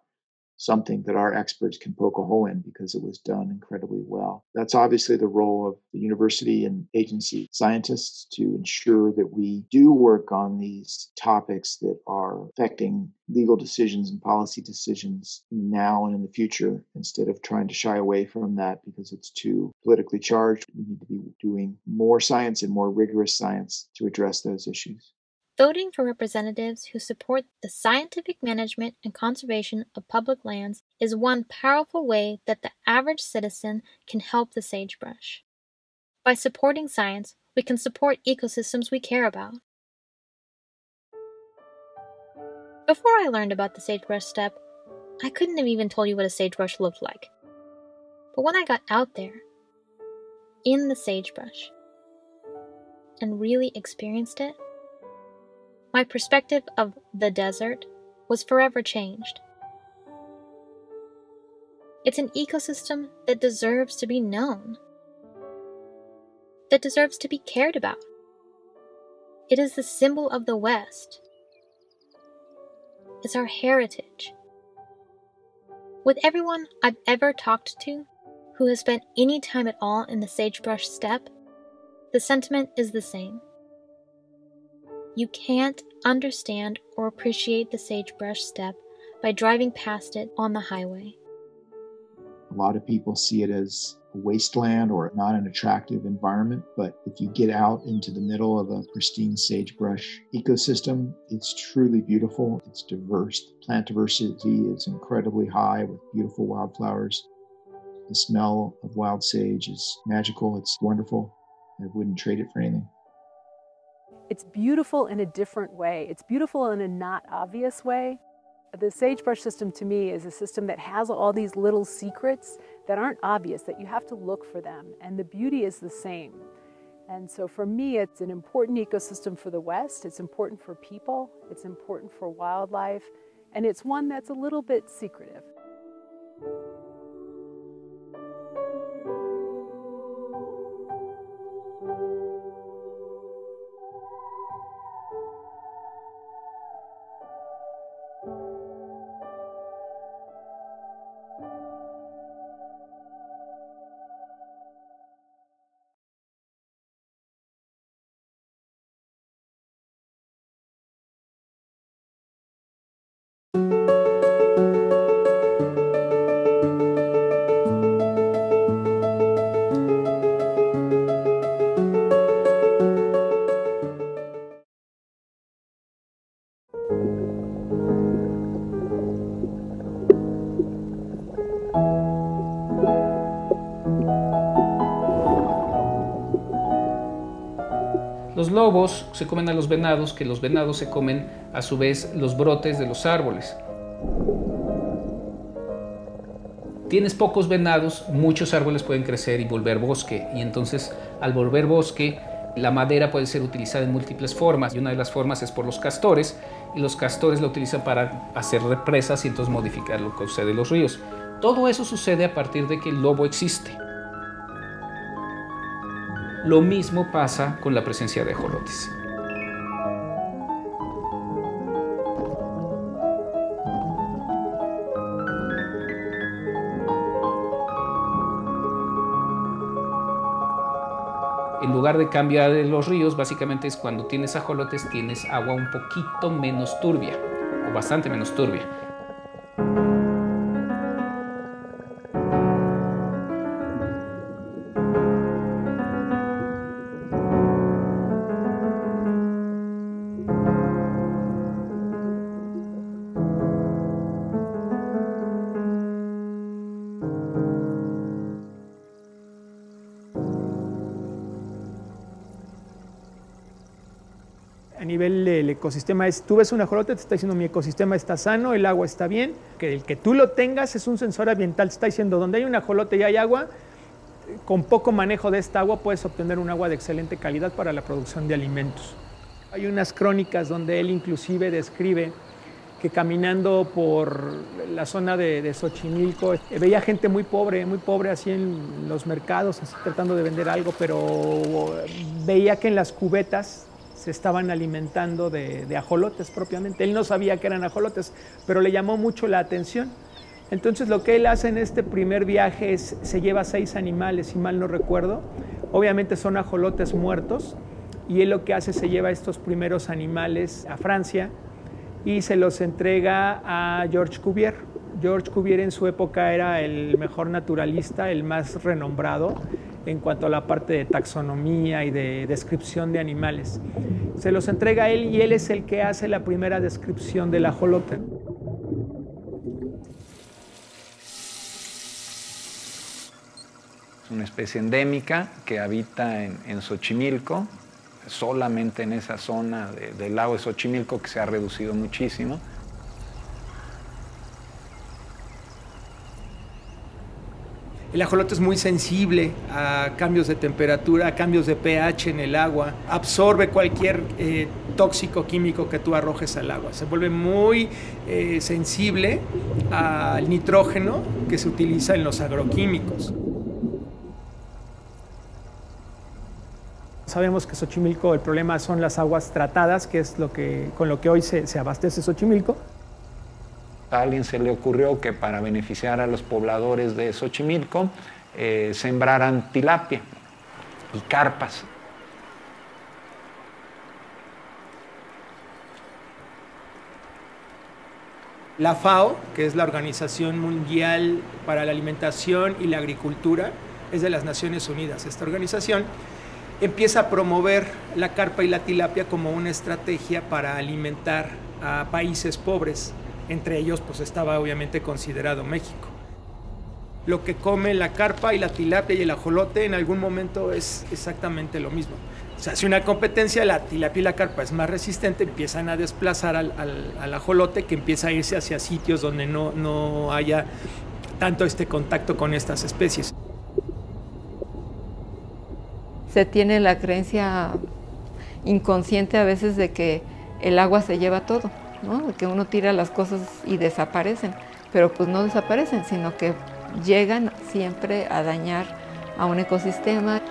something that our experts can poke a hole in because it was done incredibly well. That's obviously the role of the university and agency scientists to ensure that we do work on these topics that are affecting legal decisions and policy decisions now and in the future, instead of trying to shy away from that because it's too politically charged. We need to be doing more science and more rigorous science to address those issues. Voting for representatives who support the scientific management and conservation of public lands is one powerful way that the average citizen can help the sagebrush. By supporting science, we can support ecosystems we care about. Before I learned about the sagebrush steppe, I couldn't have even told you what a sagebrush looked like. But when I got out there, in the sagebrush, and really experienced it, my perspective of the desert was forever changed. It's an ecosystem that deserves to be known, that deserves to be cared about. It is the symbol of the West. It's our heritage. With everyone I've ever talked to who has spent any time at all in the sagebrush steppe, the sentiment is the same. You can't understand or appreciate the sagebrush steppe by driving past it on the highway. A lot of people see it as wasteland or not an attractive environment. But if you get out into the middle of a pristine sagebrush ecosystem, it's truly beautiful. It's diverse. The plant diversity is incredibly high with beautiful wildflowers. The smell of wild sage is magical. It's wonderful. I wouldn't trade it for anything. It's beautiful in a different way. It's beautiful in a not obvious way. The sagebrush system to me is a system that has all these little secrets that aren't obvious, that you have to look for them, and the beauty is the same. And so for me, it's an important ecosystem for the West, it's important for people, it's important for wildlife, and it's one that's a little bit secretive. Los lobos se comen a los venados, que los venados se comen a su vez los brotes de los árboles. Tienes pocos venados, muchos árboles pueden crecer y volver bosque, y entonces al volver bosque la madera puede ser utilizada en múltiples formas, y una de las formas es por los castores, y los castores la utilizan para hacer represas y entonces modificar lo que sucede en los ríos. Todo eso sucede a partir de que el lobo existe. Lo mismo pasa con la presencia de ajolotes. En lugar de cambiar los ríos, básicamente es cuando tienes ajolotes, tienes agua un poquito menos turbia, o bastante menos turbia. A nivel del ecosistema es, tú ves un ajolote, te está diciendo mi ecosistema está sano, el agua está bien, que el que tú lo tengas es un sensor ambiental, te está diciendo donde hay un ajolote y hay agua, con poco manejo de esta agua puedes obtener un agua de excelente calidad para la producción de alimentos. Hay unas crónicas donde él inclusive describe que caminando por la zona de Xochimilco veía gente muy pobre así en los mercados, así tratando de vender algo, pero veía que en las cubetas se estaban alimentando de ajolotes propiamente. Él no sabía que eran ajolotes, pero le llamó mucho la atención. Entonces lo que él hace en este primer viaje es, se lleva 6 animales, si mal no recuerdo. Obviamente son ajolotes muertos, y él lo que hace es se lleva estos primeros animales a Francia y se los entrega a Georges Cuvier. Georges Cuvier en su época era el mejor naturalista, el más renombrado en cuanto a la parte de taxonomía y de descripción de animales. Se los entrega a él y él es el que hace la primera descripción del ajolote. Es una especie endémica que habita en Xochimilco, solamente en esa zona del lago de Xochimilco, que se ha reducido muchísimo. El ajolote es muy sensible a cambios de temperatura, a cambios de pH en el agua, absorbe cualquier tóxico químico que tú arrojes al agua, se vuelve muy sensible al nitrógeno que se utiliza en los agroquímicos. Sabemos que Xochimilco, el problema son las aguas tratadas, que es con lo que hoy se abastece Xochimilco. A alguien se le ocurrió que para beneficiar a los pobladores de Xochimilco sembraran tilapia y carpas. La FAO, que es la Organización Mundial para la Alimentación y la Agricultura, es de las Naciones Unidas, esta organización, empieza a promover la carpa y la tilapia como una estrategia para alimentar a países pobres. Entre ellos pues estaba obviamente considerado México. Lo que come la carpa y la tilapia y el ajolote en algún momento es exactamente lo mismo. Se hace una competencia, la tilapia y la carpa es más resistente, empiezan a desplazar al ajolote, que empieza a irse hacia sitios donde no haya tanto este contacto con estas especies. Se tiene la creencia inconsciente a veces de que el agua se lleva todo, ¿no? De que uno tira las cosas y desaparecen, pero pues no desaparecen, sino que llegan siempre a dañar a un ecosistema.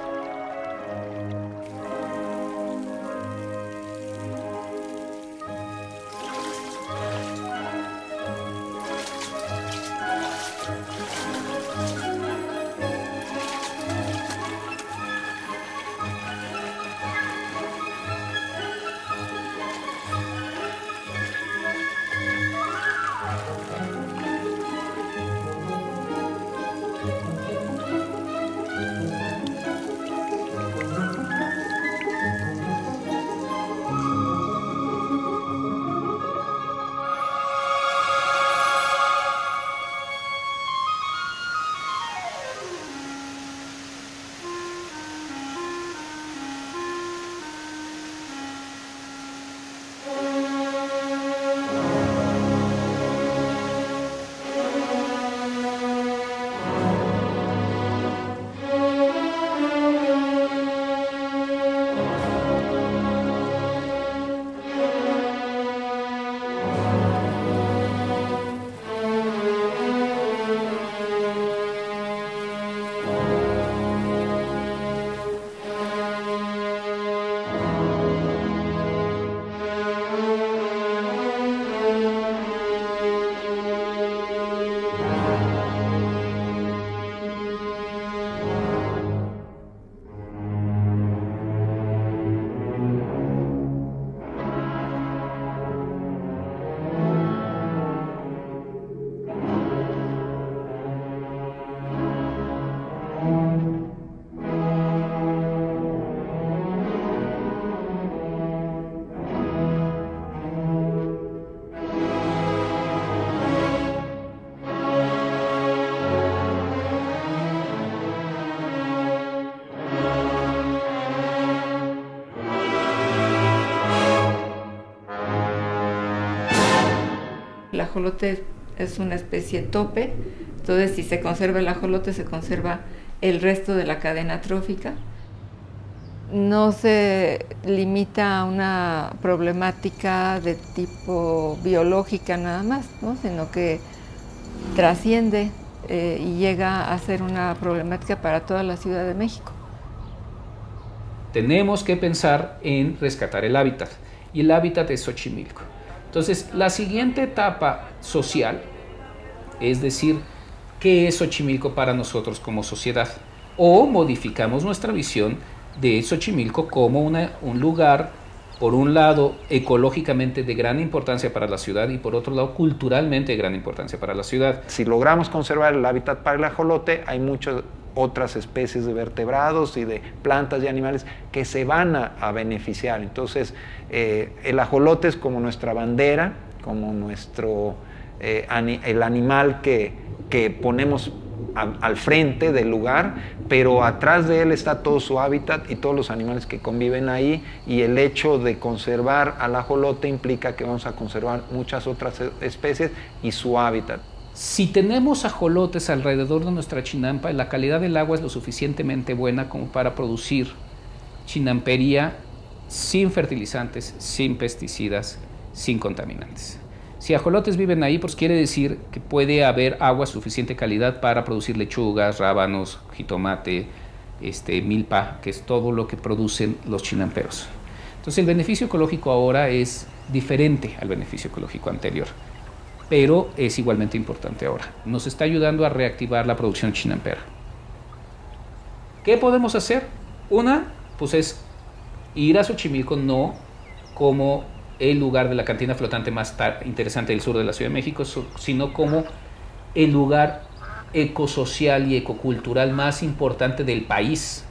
El ajolote es una especie tope, entonces si se conserva el ajolote se conserva el resto de la cadena trófica. No se limita a una problemática de tipo biológica nada más, ¿no? Sino que trasciende y llega a ser una problemática para toda la Ciudad de México. Tenemos que pensar en rescatar el hábitat, y el hábitat es Xochimilco. Entonces, la siguiente etapa social, es decir, ¿qué es Xochimilco para nosotros como sociedad? O modificamos nuestra visión de Xochimilco como un lugar, por un lado, ecológicamente de gran importancia para la ciudad y por otro lado, culturalmente de gran importancia para la ciudad. Si logramos conservar el hábitat para el ajolote, hay muchas otras especies de vertebrados y de plantas y animales que se van a beneficiar. Entonces, el ajolote es como nuestra bandera, como nuestro, el animal que ponemos al frente del lugar, pero atrás de él está todo su hábitat y todos los animales que conviven ahí, y el hecho de conservar al ajolote implica que vamos a conservar muchas otras especies y su hábitat. Si tenemos ajolotes alrededor de nuestra chinampa, la calidad del agua es lo suficientemente buena como para producir chinampería sin fertilizantes, sin pesticidas, sin contaminantes. Si ajolotes viven ahí, pues quiere decir que puede haber agua de suficiente calidad para producir lechugas, rábanos, jitomate, milpa, que es todo lo que producen los chinamperos. Entonces el beneficio ecológico ahora es diferente al beneficio ecológico anterior, pero es igualmente importante ahora. Nos está ayudando a reactivar la producción chinampera. ¿Qué podemos hacer? Una, pues es ir a Xochimilco no como el lugar de la cantina flotante más interesante del sur de la Ciudad de México, sino como el lugar ecosocial y ecocultural más importante del país.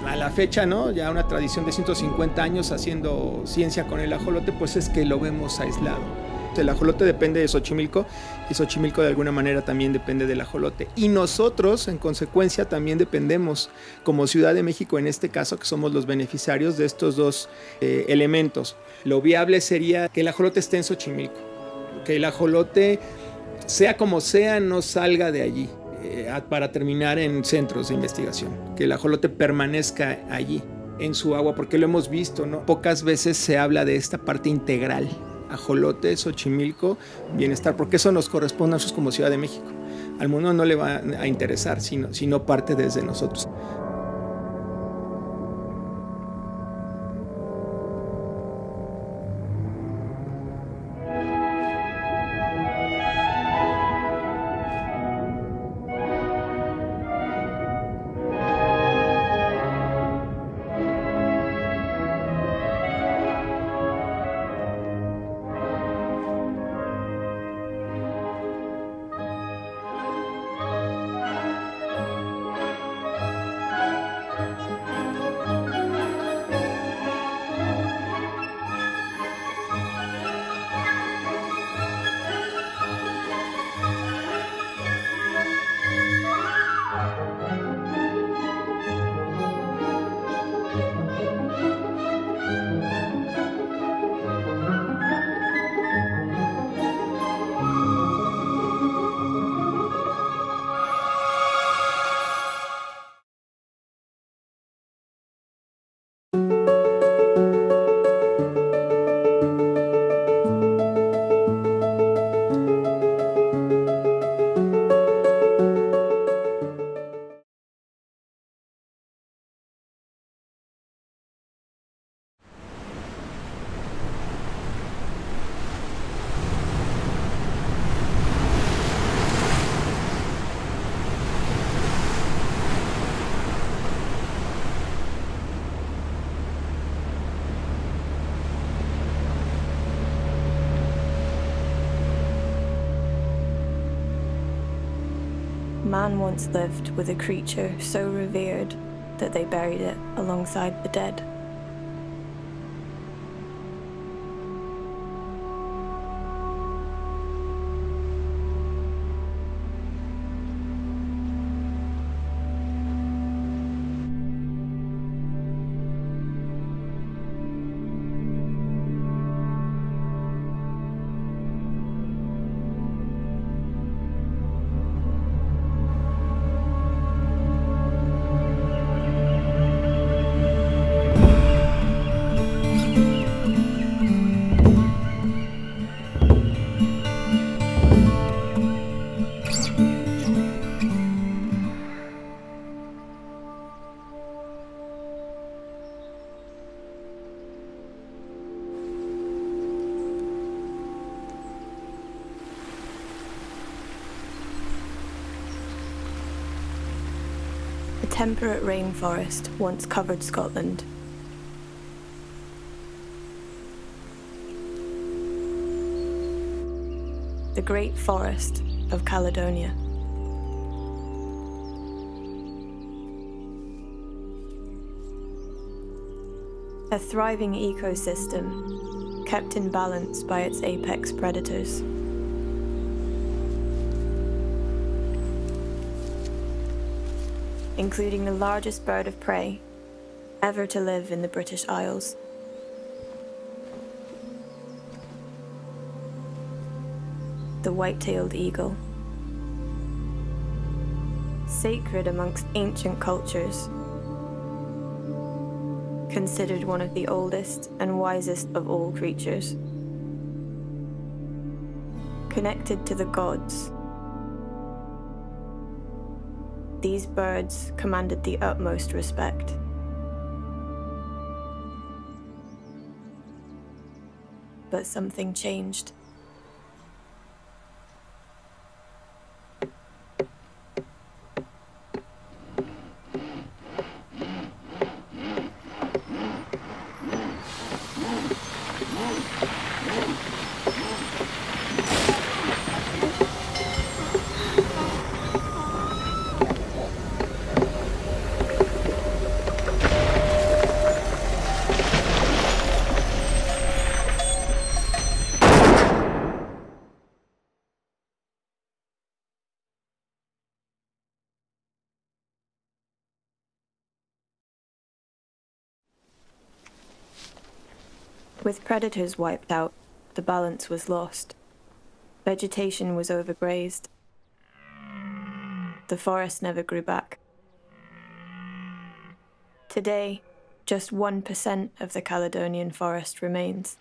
A la fecha, ¿no? Ya una tradición de 150 años haciendo ciencia con el ajolote, pues es que lo vemos aislado. El ajolote depende de Xochimilco y Xochimilco de alguna manera también depende del ajolote. Y nosotros, en consecuencia, también dependemos, como Ciudad de México en este caso, que somos los beneficiarios de estos dos elementos. Lo viable sería que el ajolote esté en Xochimilco, que el ajolote, sea como sea, no salga de allí para terminar en centros de investigación, que el ajolote permanezca allí, en su agua, porque lo hemos visto, ¿no? Pocas veces se habla de esta parte integral. Ajolote, Xochimilco, bienestar, porque eso nos corresponde a nosotros como Ciudad de México. Al mundo no le va a interesar si no parte desde nosotros. Man once lived with a creature so revered that they buried it alongside the dead. A temperate rainforest once covered Scotland. The Great Forest of Caledonia. A thriving ecosystem kept in balance by its apex predators. Including the largest bird of prey ever to live in the British Isles. The white-tailed eagle. Sacred amongst ancient cultures. Considered one of the oldest and wisest of all creatures. Connected to the gods. These birds commanded the utmost respect. But something changed. With predators wiped out, the balance was lost. Vegetation was overgrazed. The forest never grew back. Today, just 1% of the Caledonian forest remains.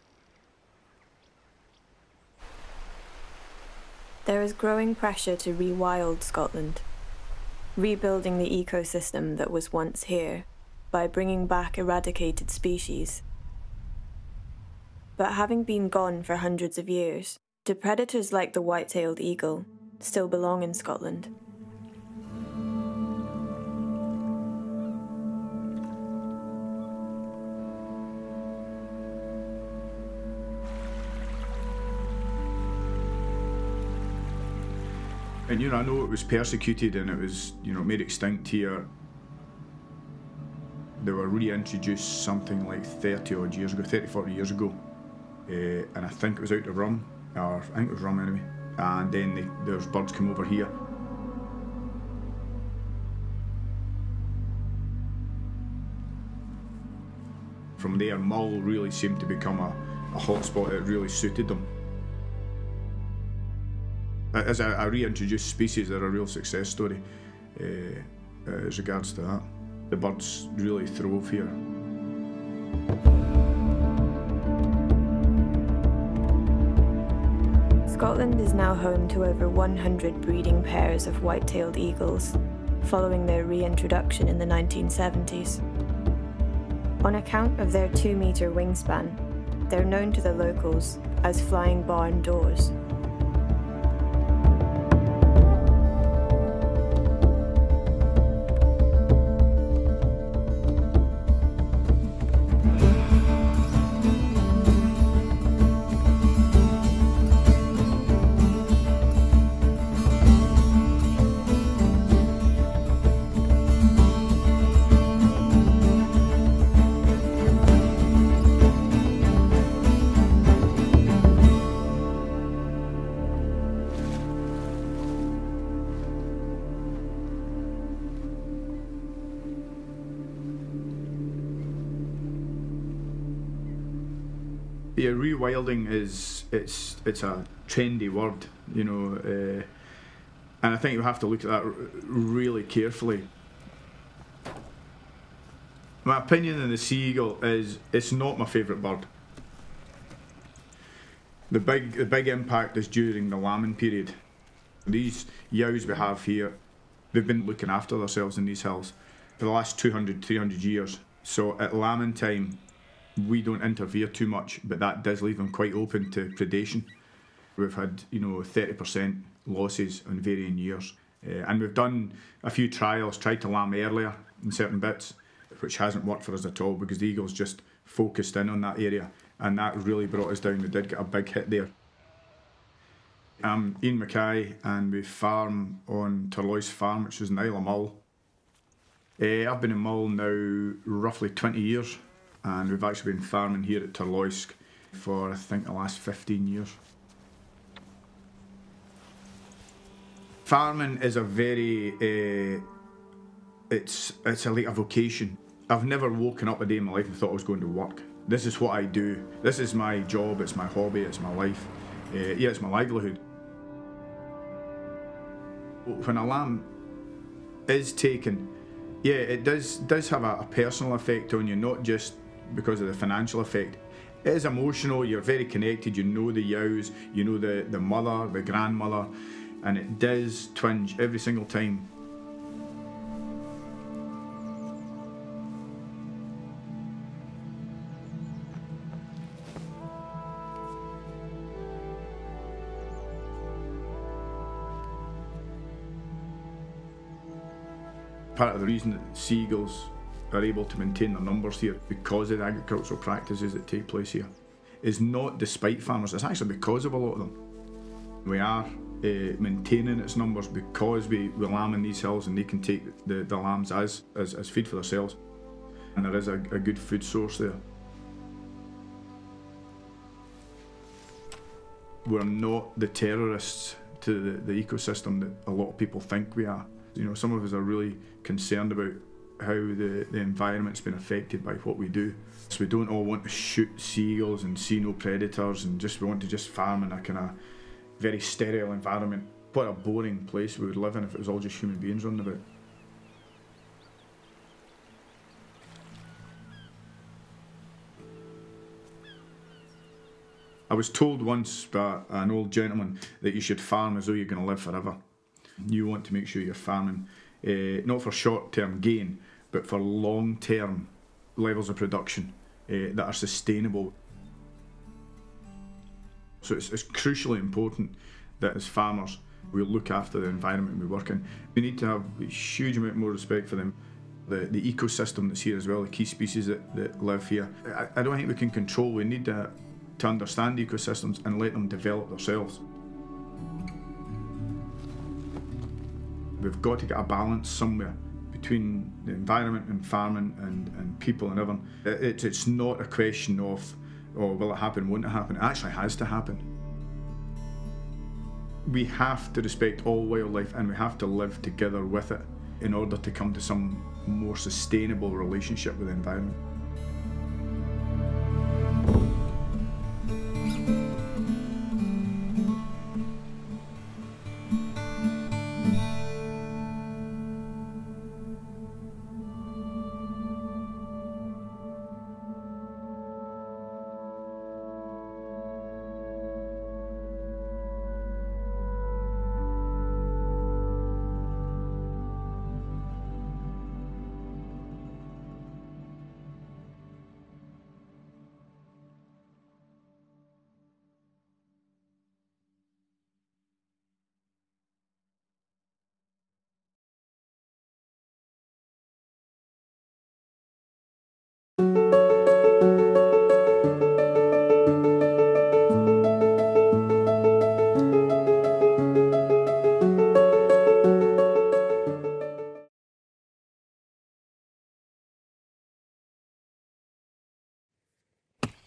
There is growing pressure to rewild Scotland, rebuilding the ecosystem that was once here by bringing back eradicated species. But having been gone for hundreds of years, do predators like the white-tailed eagle still belong in Scotland? And I know it was persecuted and it was, made extinct here. They were reintroduced something like 30 odd years ago, 30, 40 years ago. And I think it was out of Rum, or I think it was Rum anyway. And then those birds come over here. From there, Mull really seemed to become a hotspot that really suited them. As a reintroduced species, they're a real success story as regards to that. The birds really throve here. Scotland is now home to over 100 breeding pairs of white-tailed eagles, following their reintroduction in the 1970s. On account of their 2-metre wingspan, they're known to the locals as flying barn doors. Yeah, rewilding it's a trendy word, and I think you have to look at that really carefully. My opinion on the sea eagle is it's not my favourite bird. The big impact is during the lambing period. These yows we have here, they've been looking after themselves in these hills for the last 200, 300 years. So at lambing time, we don't interfere too much, but that does leave them quite open to predation. We've had, 30% losses in varying years. And we've done a few trials, tried to lamb earlier in certain bits, which hasn't worked for us at all because the eagles just focused in on that area and that really brought us down. We did get a big hit there. I'm Ian Mackay and we farm on Alois farm, which is in Isle of Mull. I've been in Mull now roughly 20 years. And we've actually been farming here at Alois for, I think, the last 15 years. Farming is a very, it's like a vocation. I've never woken up a day in my life and thought I was going to work. This is what I do. This is my job, it's my hobby, it's my life. Yeah, it's my livelihood. When a lamb is taken, yeah, it does have a personal effect on you, not just because of the financial effect. It is emotional, you're very connected, you know the yows, you know the mother, the grandmother, and it does twinge every single time. Part of the reason that seagulls are able to maintain their numbers here because of the agricultural practices that take place here is not despite farmers, it's actually because of a lot of them. We are maintaining its numbers because we lamb in these hills and they can take the lambs as feed for themselves. And there is a good food source there. We're not the terrorists to the ecosystem that a lot of people think we are. Some of us are really concerned about how the environment's been affected by what we do. So we don't all want to shoot seagulls and see no predators, and we want to just farm in a kind of very sterile environment. What a boring place we would live in if it was all just human beings running about. I was told once by an old gentleman that you should farm as though you're going to live forever. You want to make sure you're farming, not for short-term gain, but for long-term levels of production that are sustainable. So it's crucially important that as farmers we look after the environment we work in. We need to have a huge amount more respect for them. The ecosystem that's here as well, the key species that live here. I don't think we can control. We need to understand ecosystems and let them develop themselves. We've got to get a balance somewhere between the environment and farming and people and everything. It's not a question of, oh, will it happen, won't it happen? It actually has to happen. We have to respect all wildlife and we have to live together with it in order to come to some more sustainable relationship with the environment.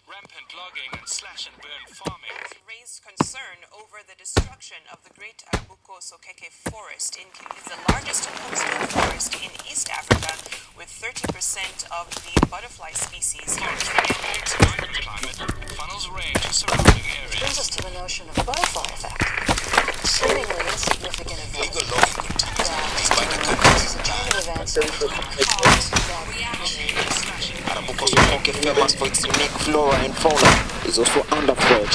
Rampant logging and slash-and-burn farming raised concern over the destruction of the Great Arbuco-Soqueque forest. It's the largest coastal forest in East Africa, with 30% of the butterfly species here. Funnels range to surrounding areas. This brings us to the notion of butterfly effect. Seemingly insignificant event. Legal logging continues by the Arbuco-Soqueque, famous for its unique flora and fauna, is also underfed.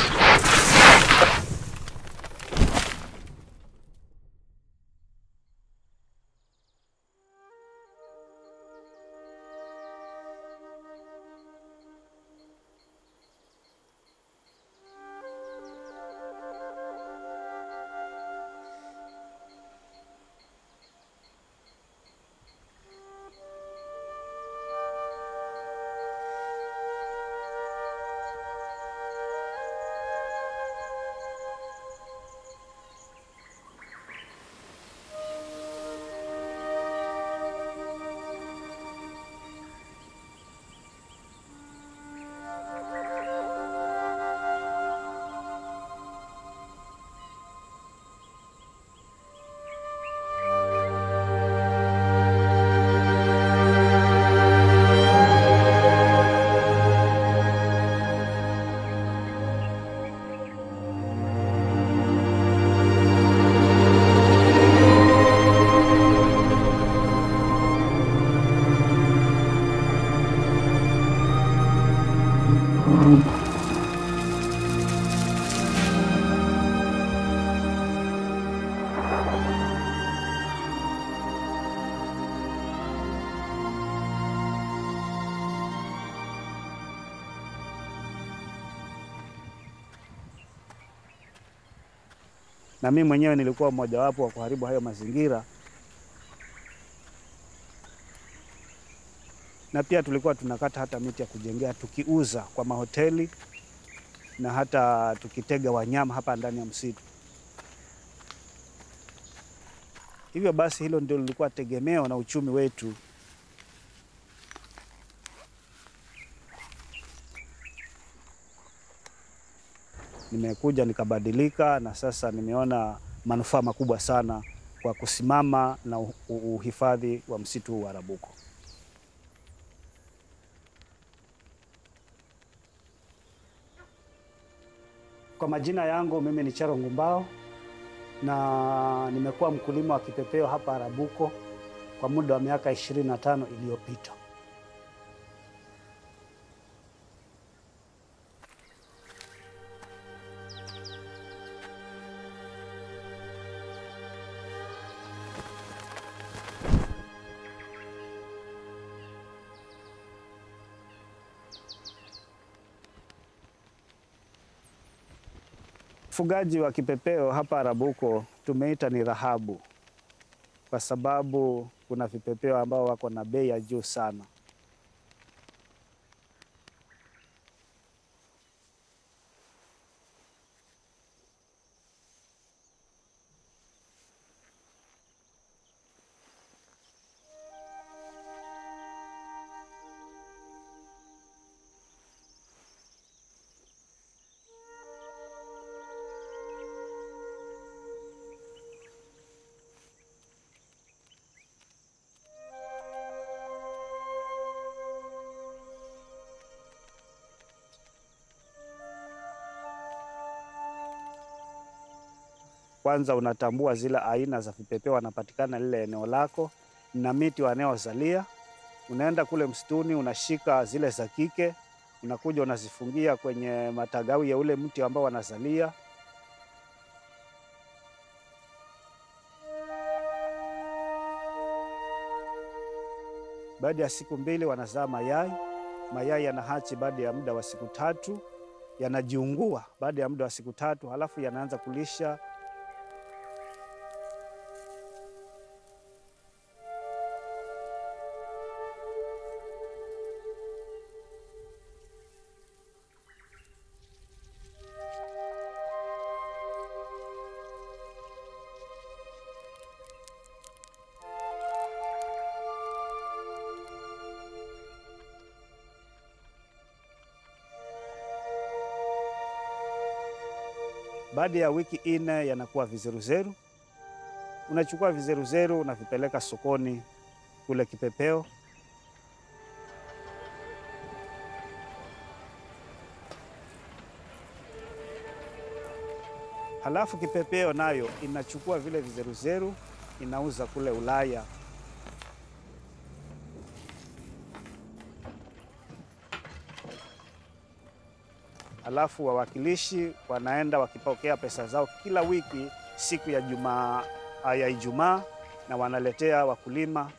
Na mimi mwenyewe nilikuwa mmojawapo wa kuharibu hayo mazingira, na pia tulikuwa tunakata hata miti ya kujengea tukiuza kwa mahoteli na hata tukitega wanyama hapa ndani ya msitu. Hivyo basi hilo ndio lilikuwa tegemeo na uchumi wetu. Nimekuja nikabadilika na sasa nimeona manufaa makubwa sana kwa kusimama na uhifadhi wa msitu wa Arbuco. Kwa majina yangu mimi ni Charo Ngumbao na nimekuwa mkulima wa kipepeo hapa Arabuko kwa muda wa miaka 25 iliyopita. Ufugaji wa kipepeo hapa Arabuko tumeita ni dhahabu kwa sababu kuna vipepeo ambao wako na bei ya juu sana. Kwanza unatambua zile aina za vipepeo wanapatikana lile eneo lako na miti wanaozalia. Unaenda kule msituni, unashika zile za kike, unakuja unazifungia kwenye matagawi ya ule mti ambao wanazalia. Baada ya siku 2 wanazaa mayai. Mayai yanahachi baada ya muda wa siku 3, yanajiungua baada ya muda wa siku 3, halafu yanaanza kulisha. Baada ya wiki 4 yanakuwa vizeruzeru. Unachukua vizeruzeru unavipeleka sokoni kule kipepeo. Halafu kipepeo nayo inachukua vile vizeruzeru inauza kule Ulaya. Halafu wawakilishi wanaenda wakipokea pesa zao kila wiki siku ya Ijumaa na wanaletea wakulima.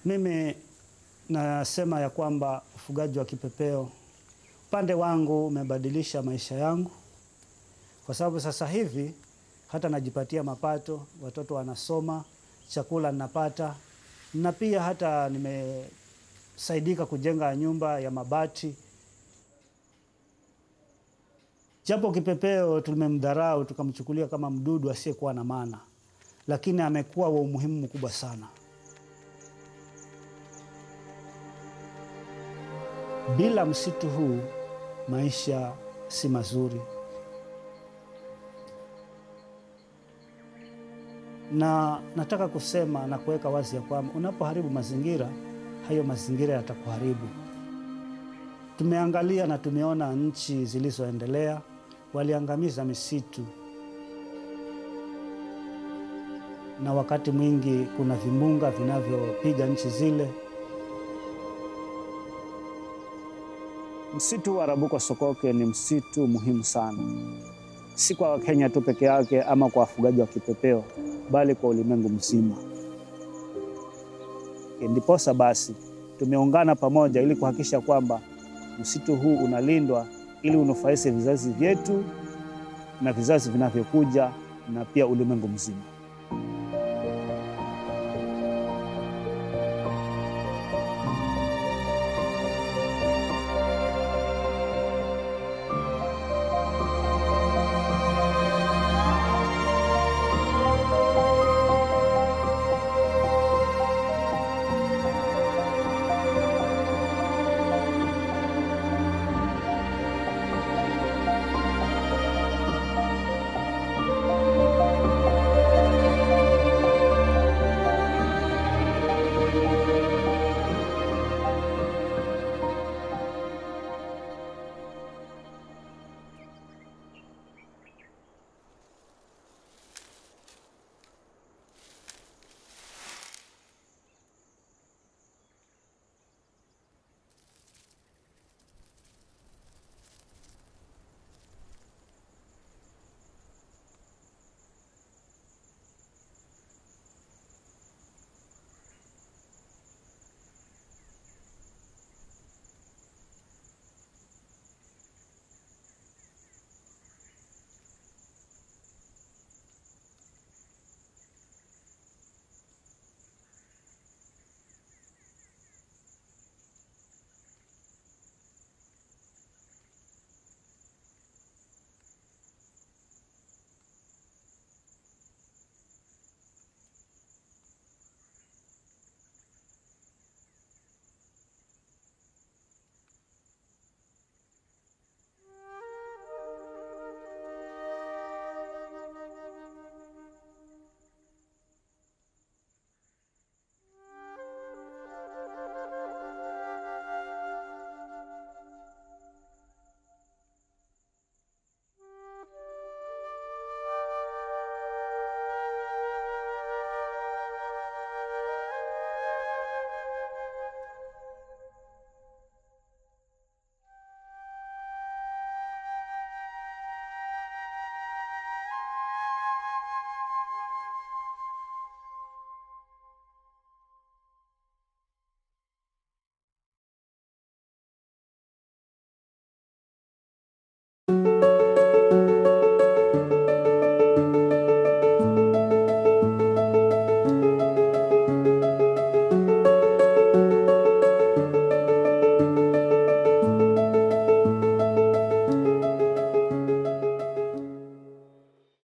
Mimi nasema ya kwamba ufugaji wa kipepeo upande wangu umebadilisha maisha yangu, kwa sababu sasa hivi hata najipatia mapato, watoto wanasoma, chakula ninapata, na pia hata nimesaidika kujenga nyumba ya mabati. Japo kipepeo tumemdharau tukamchukulia kama mdudu asiyekuwa na maana, lakini amekuwa wa umuhimu mkubwa sana. Bila msitu huu maisha si mazuri. Na nataka kusema na kuweka wazi ya kwamba unapoharibu mazingira, hayo mazingira yatakuharibu. Tumeangalia na tumeona nchi zilizoendelea waliangamiza misitu. Na wakati mwingi kuna vimbunga vinavyopiga nchi zile. Msitu wa Arabuko Sokoke ni msitu muhimu sana. Si kwa Kenya tu peke yake ama kwa wafugaji wa kipepeo, bali kwa ulimwengu mzima. Ndiposa basi tumeungana pamoja ili kuhakikisha kwamba msitu huu unalindwa ili unufaishe vizazi vyetu na vizazi vinavyokuja na pia ulimwengu mzima.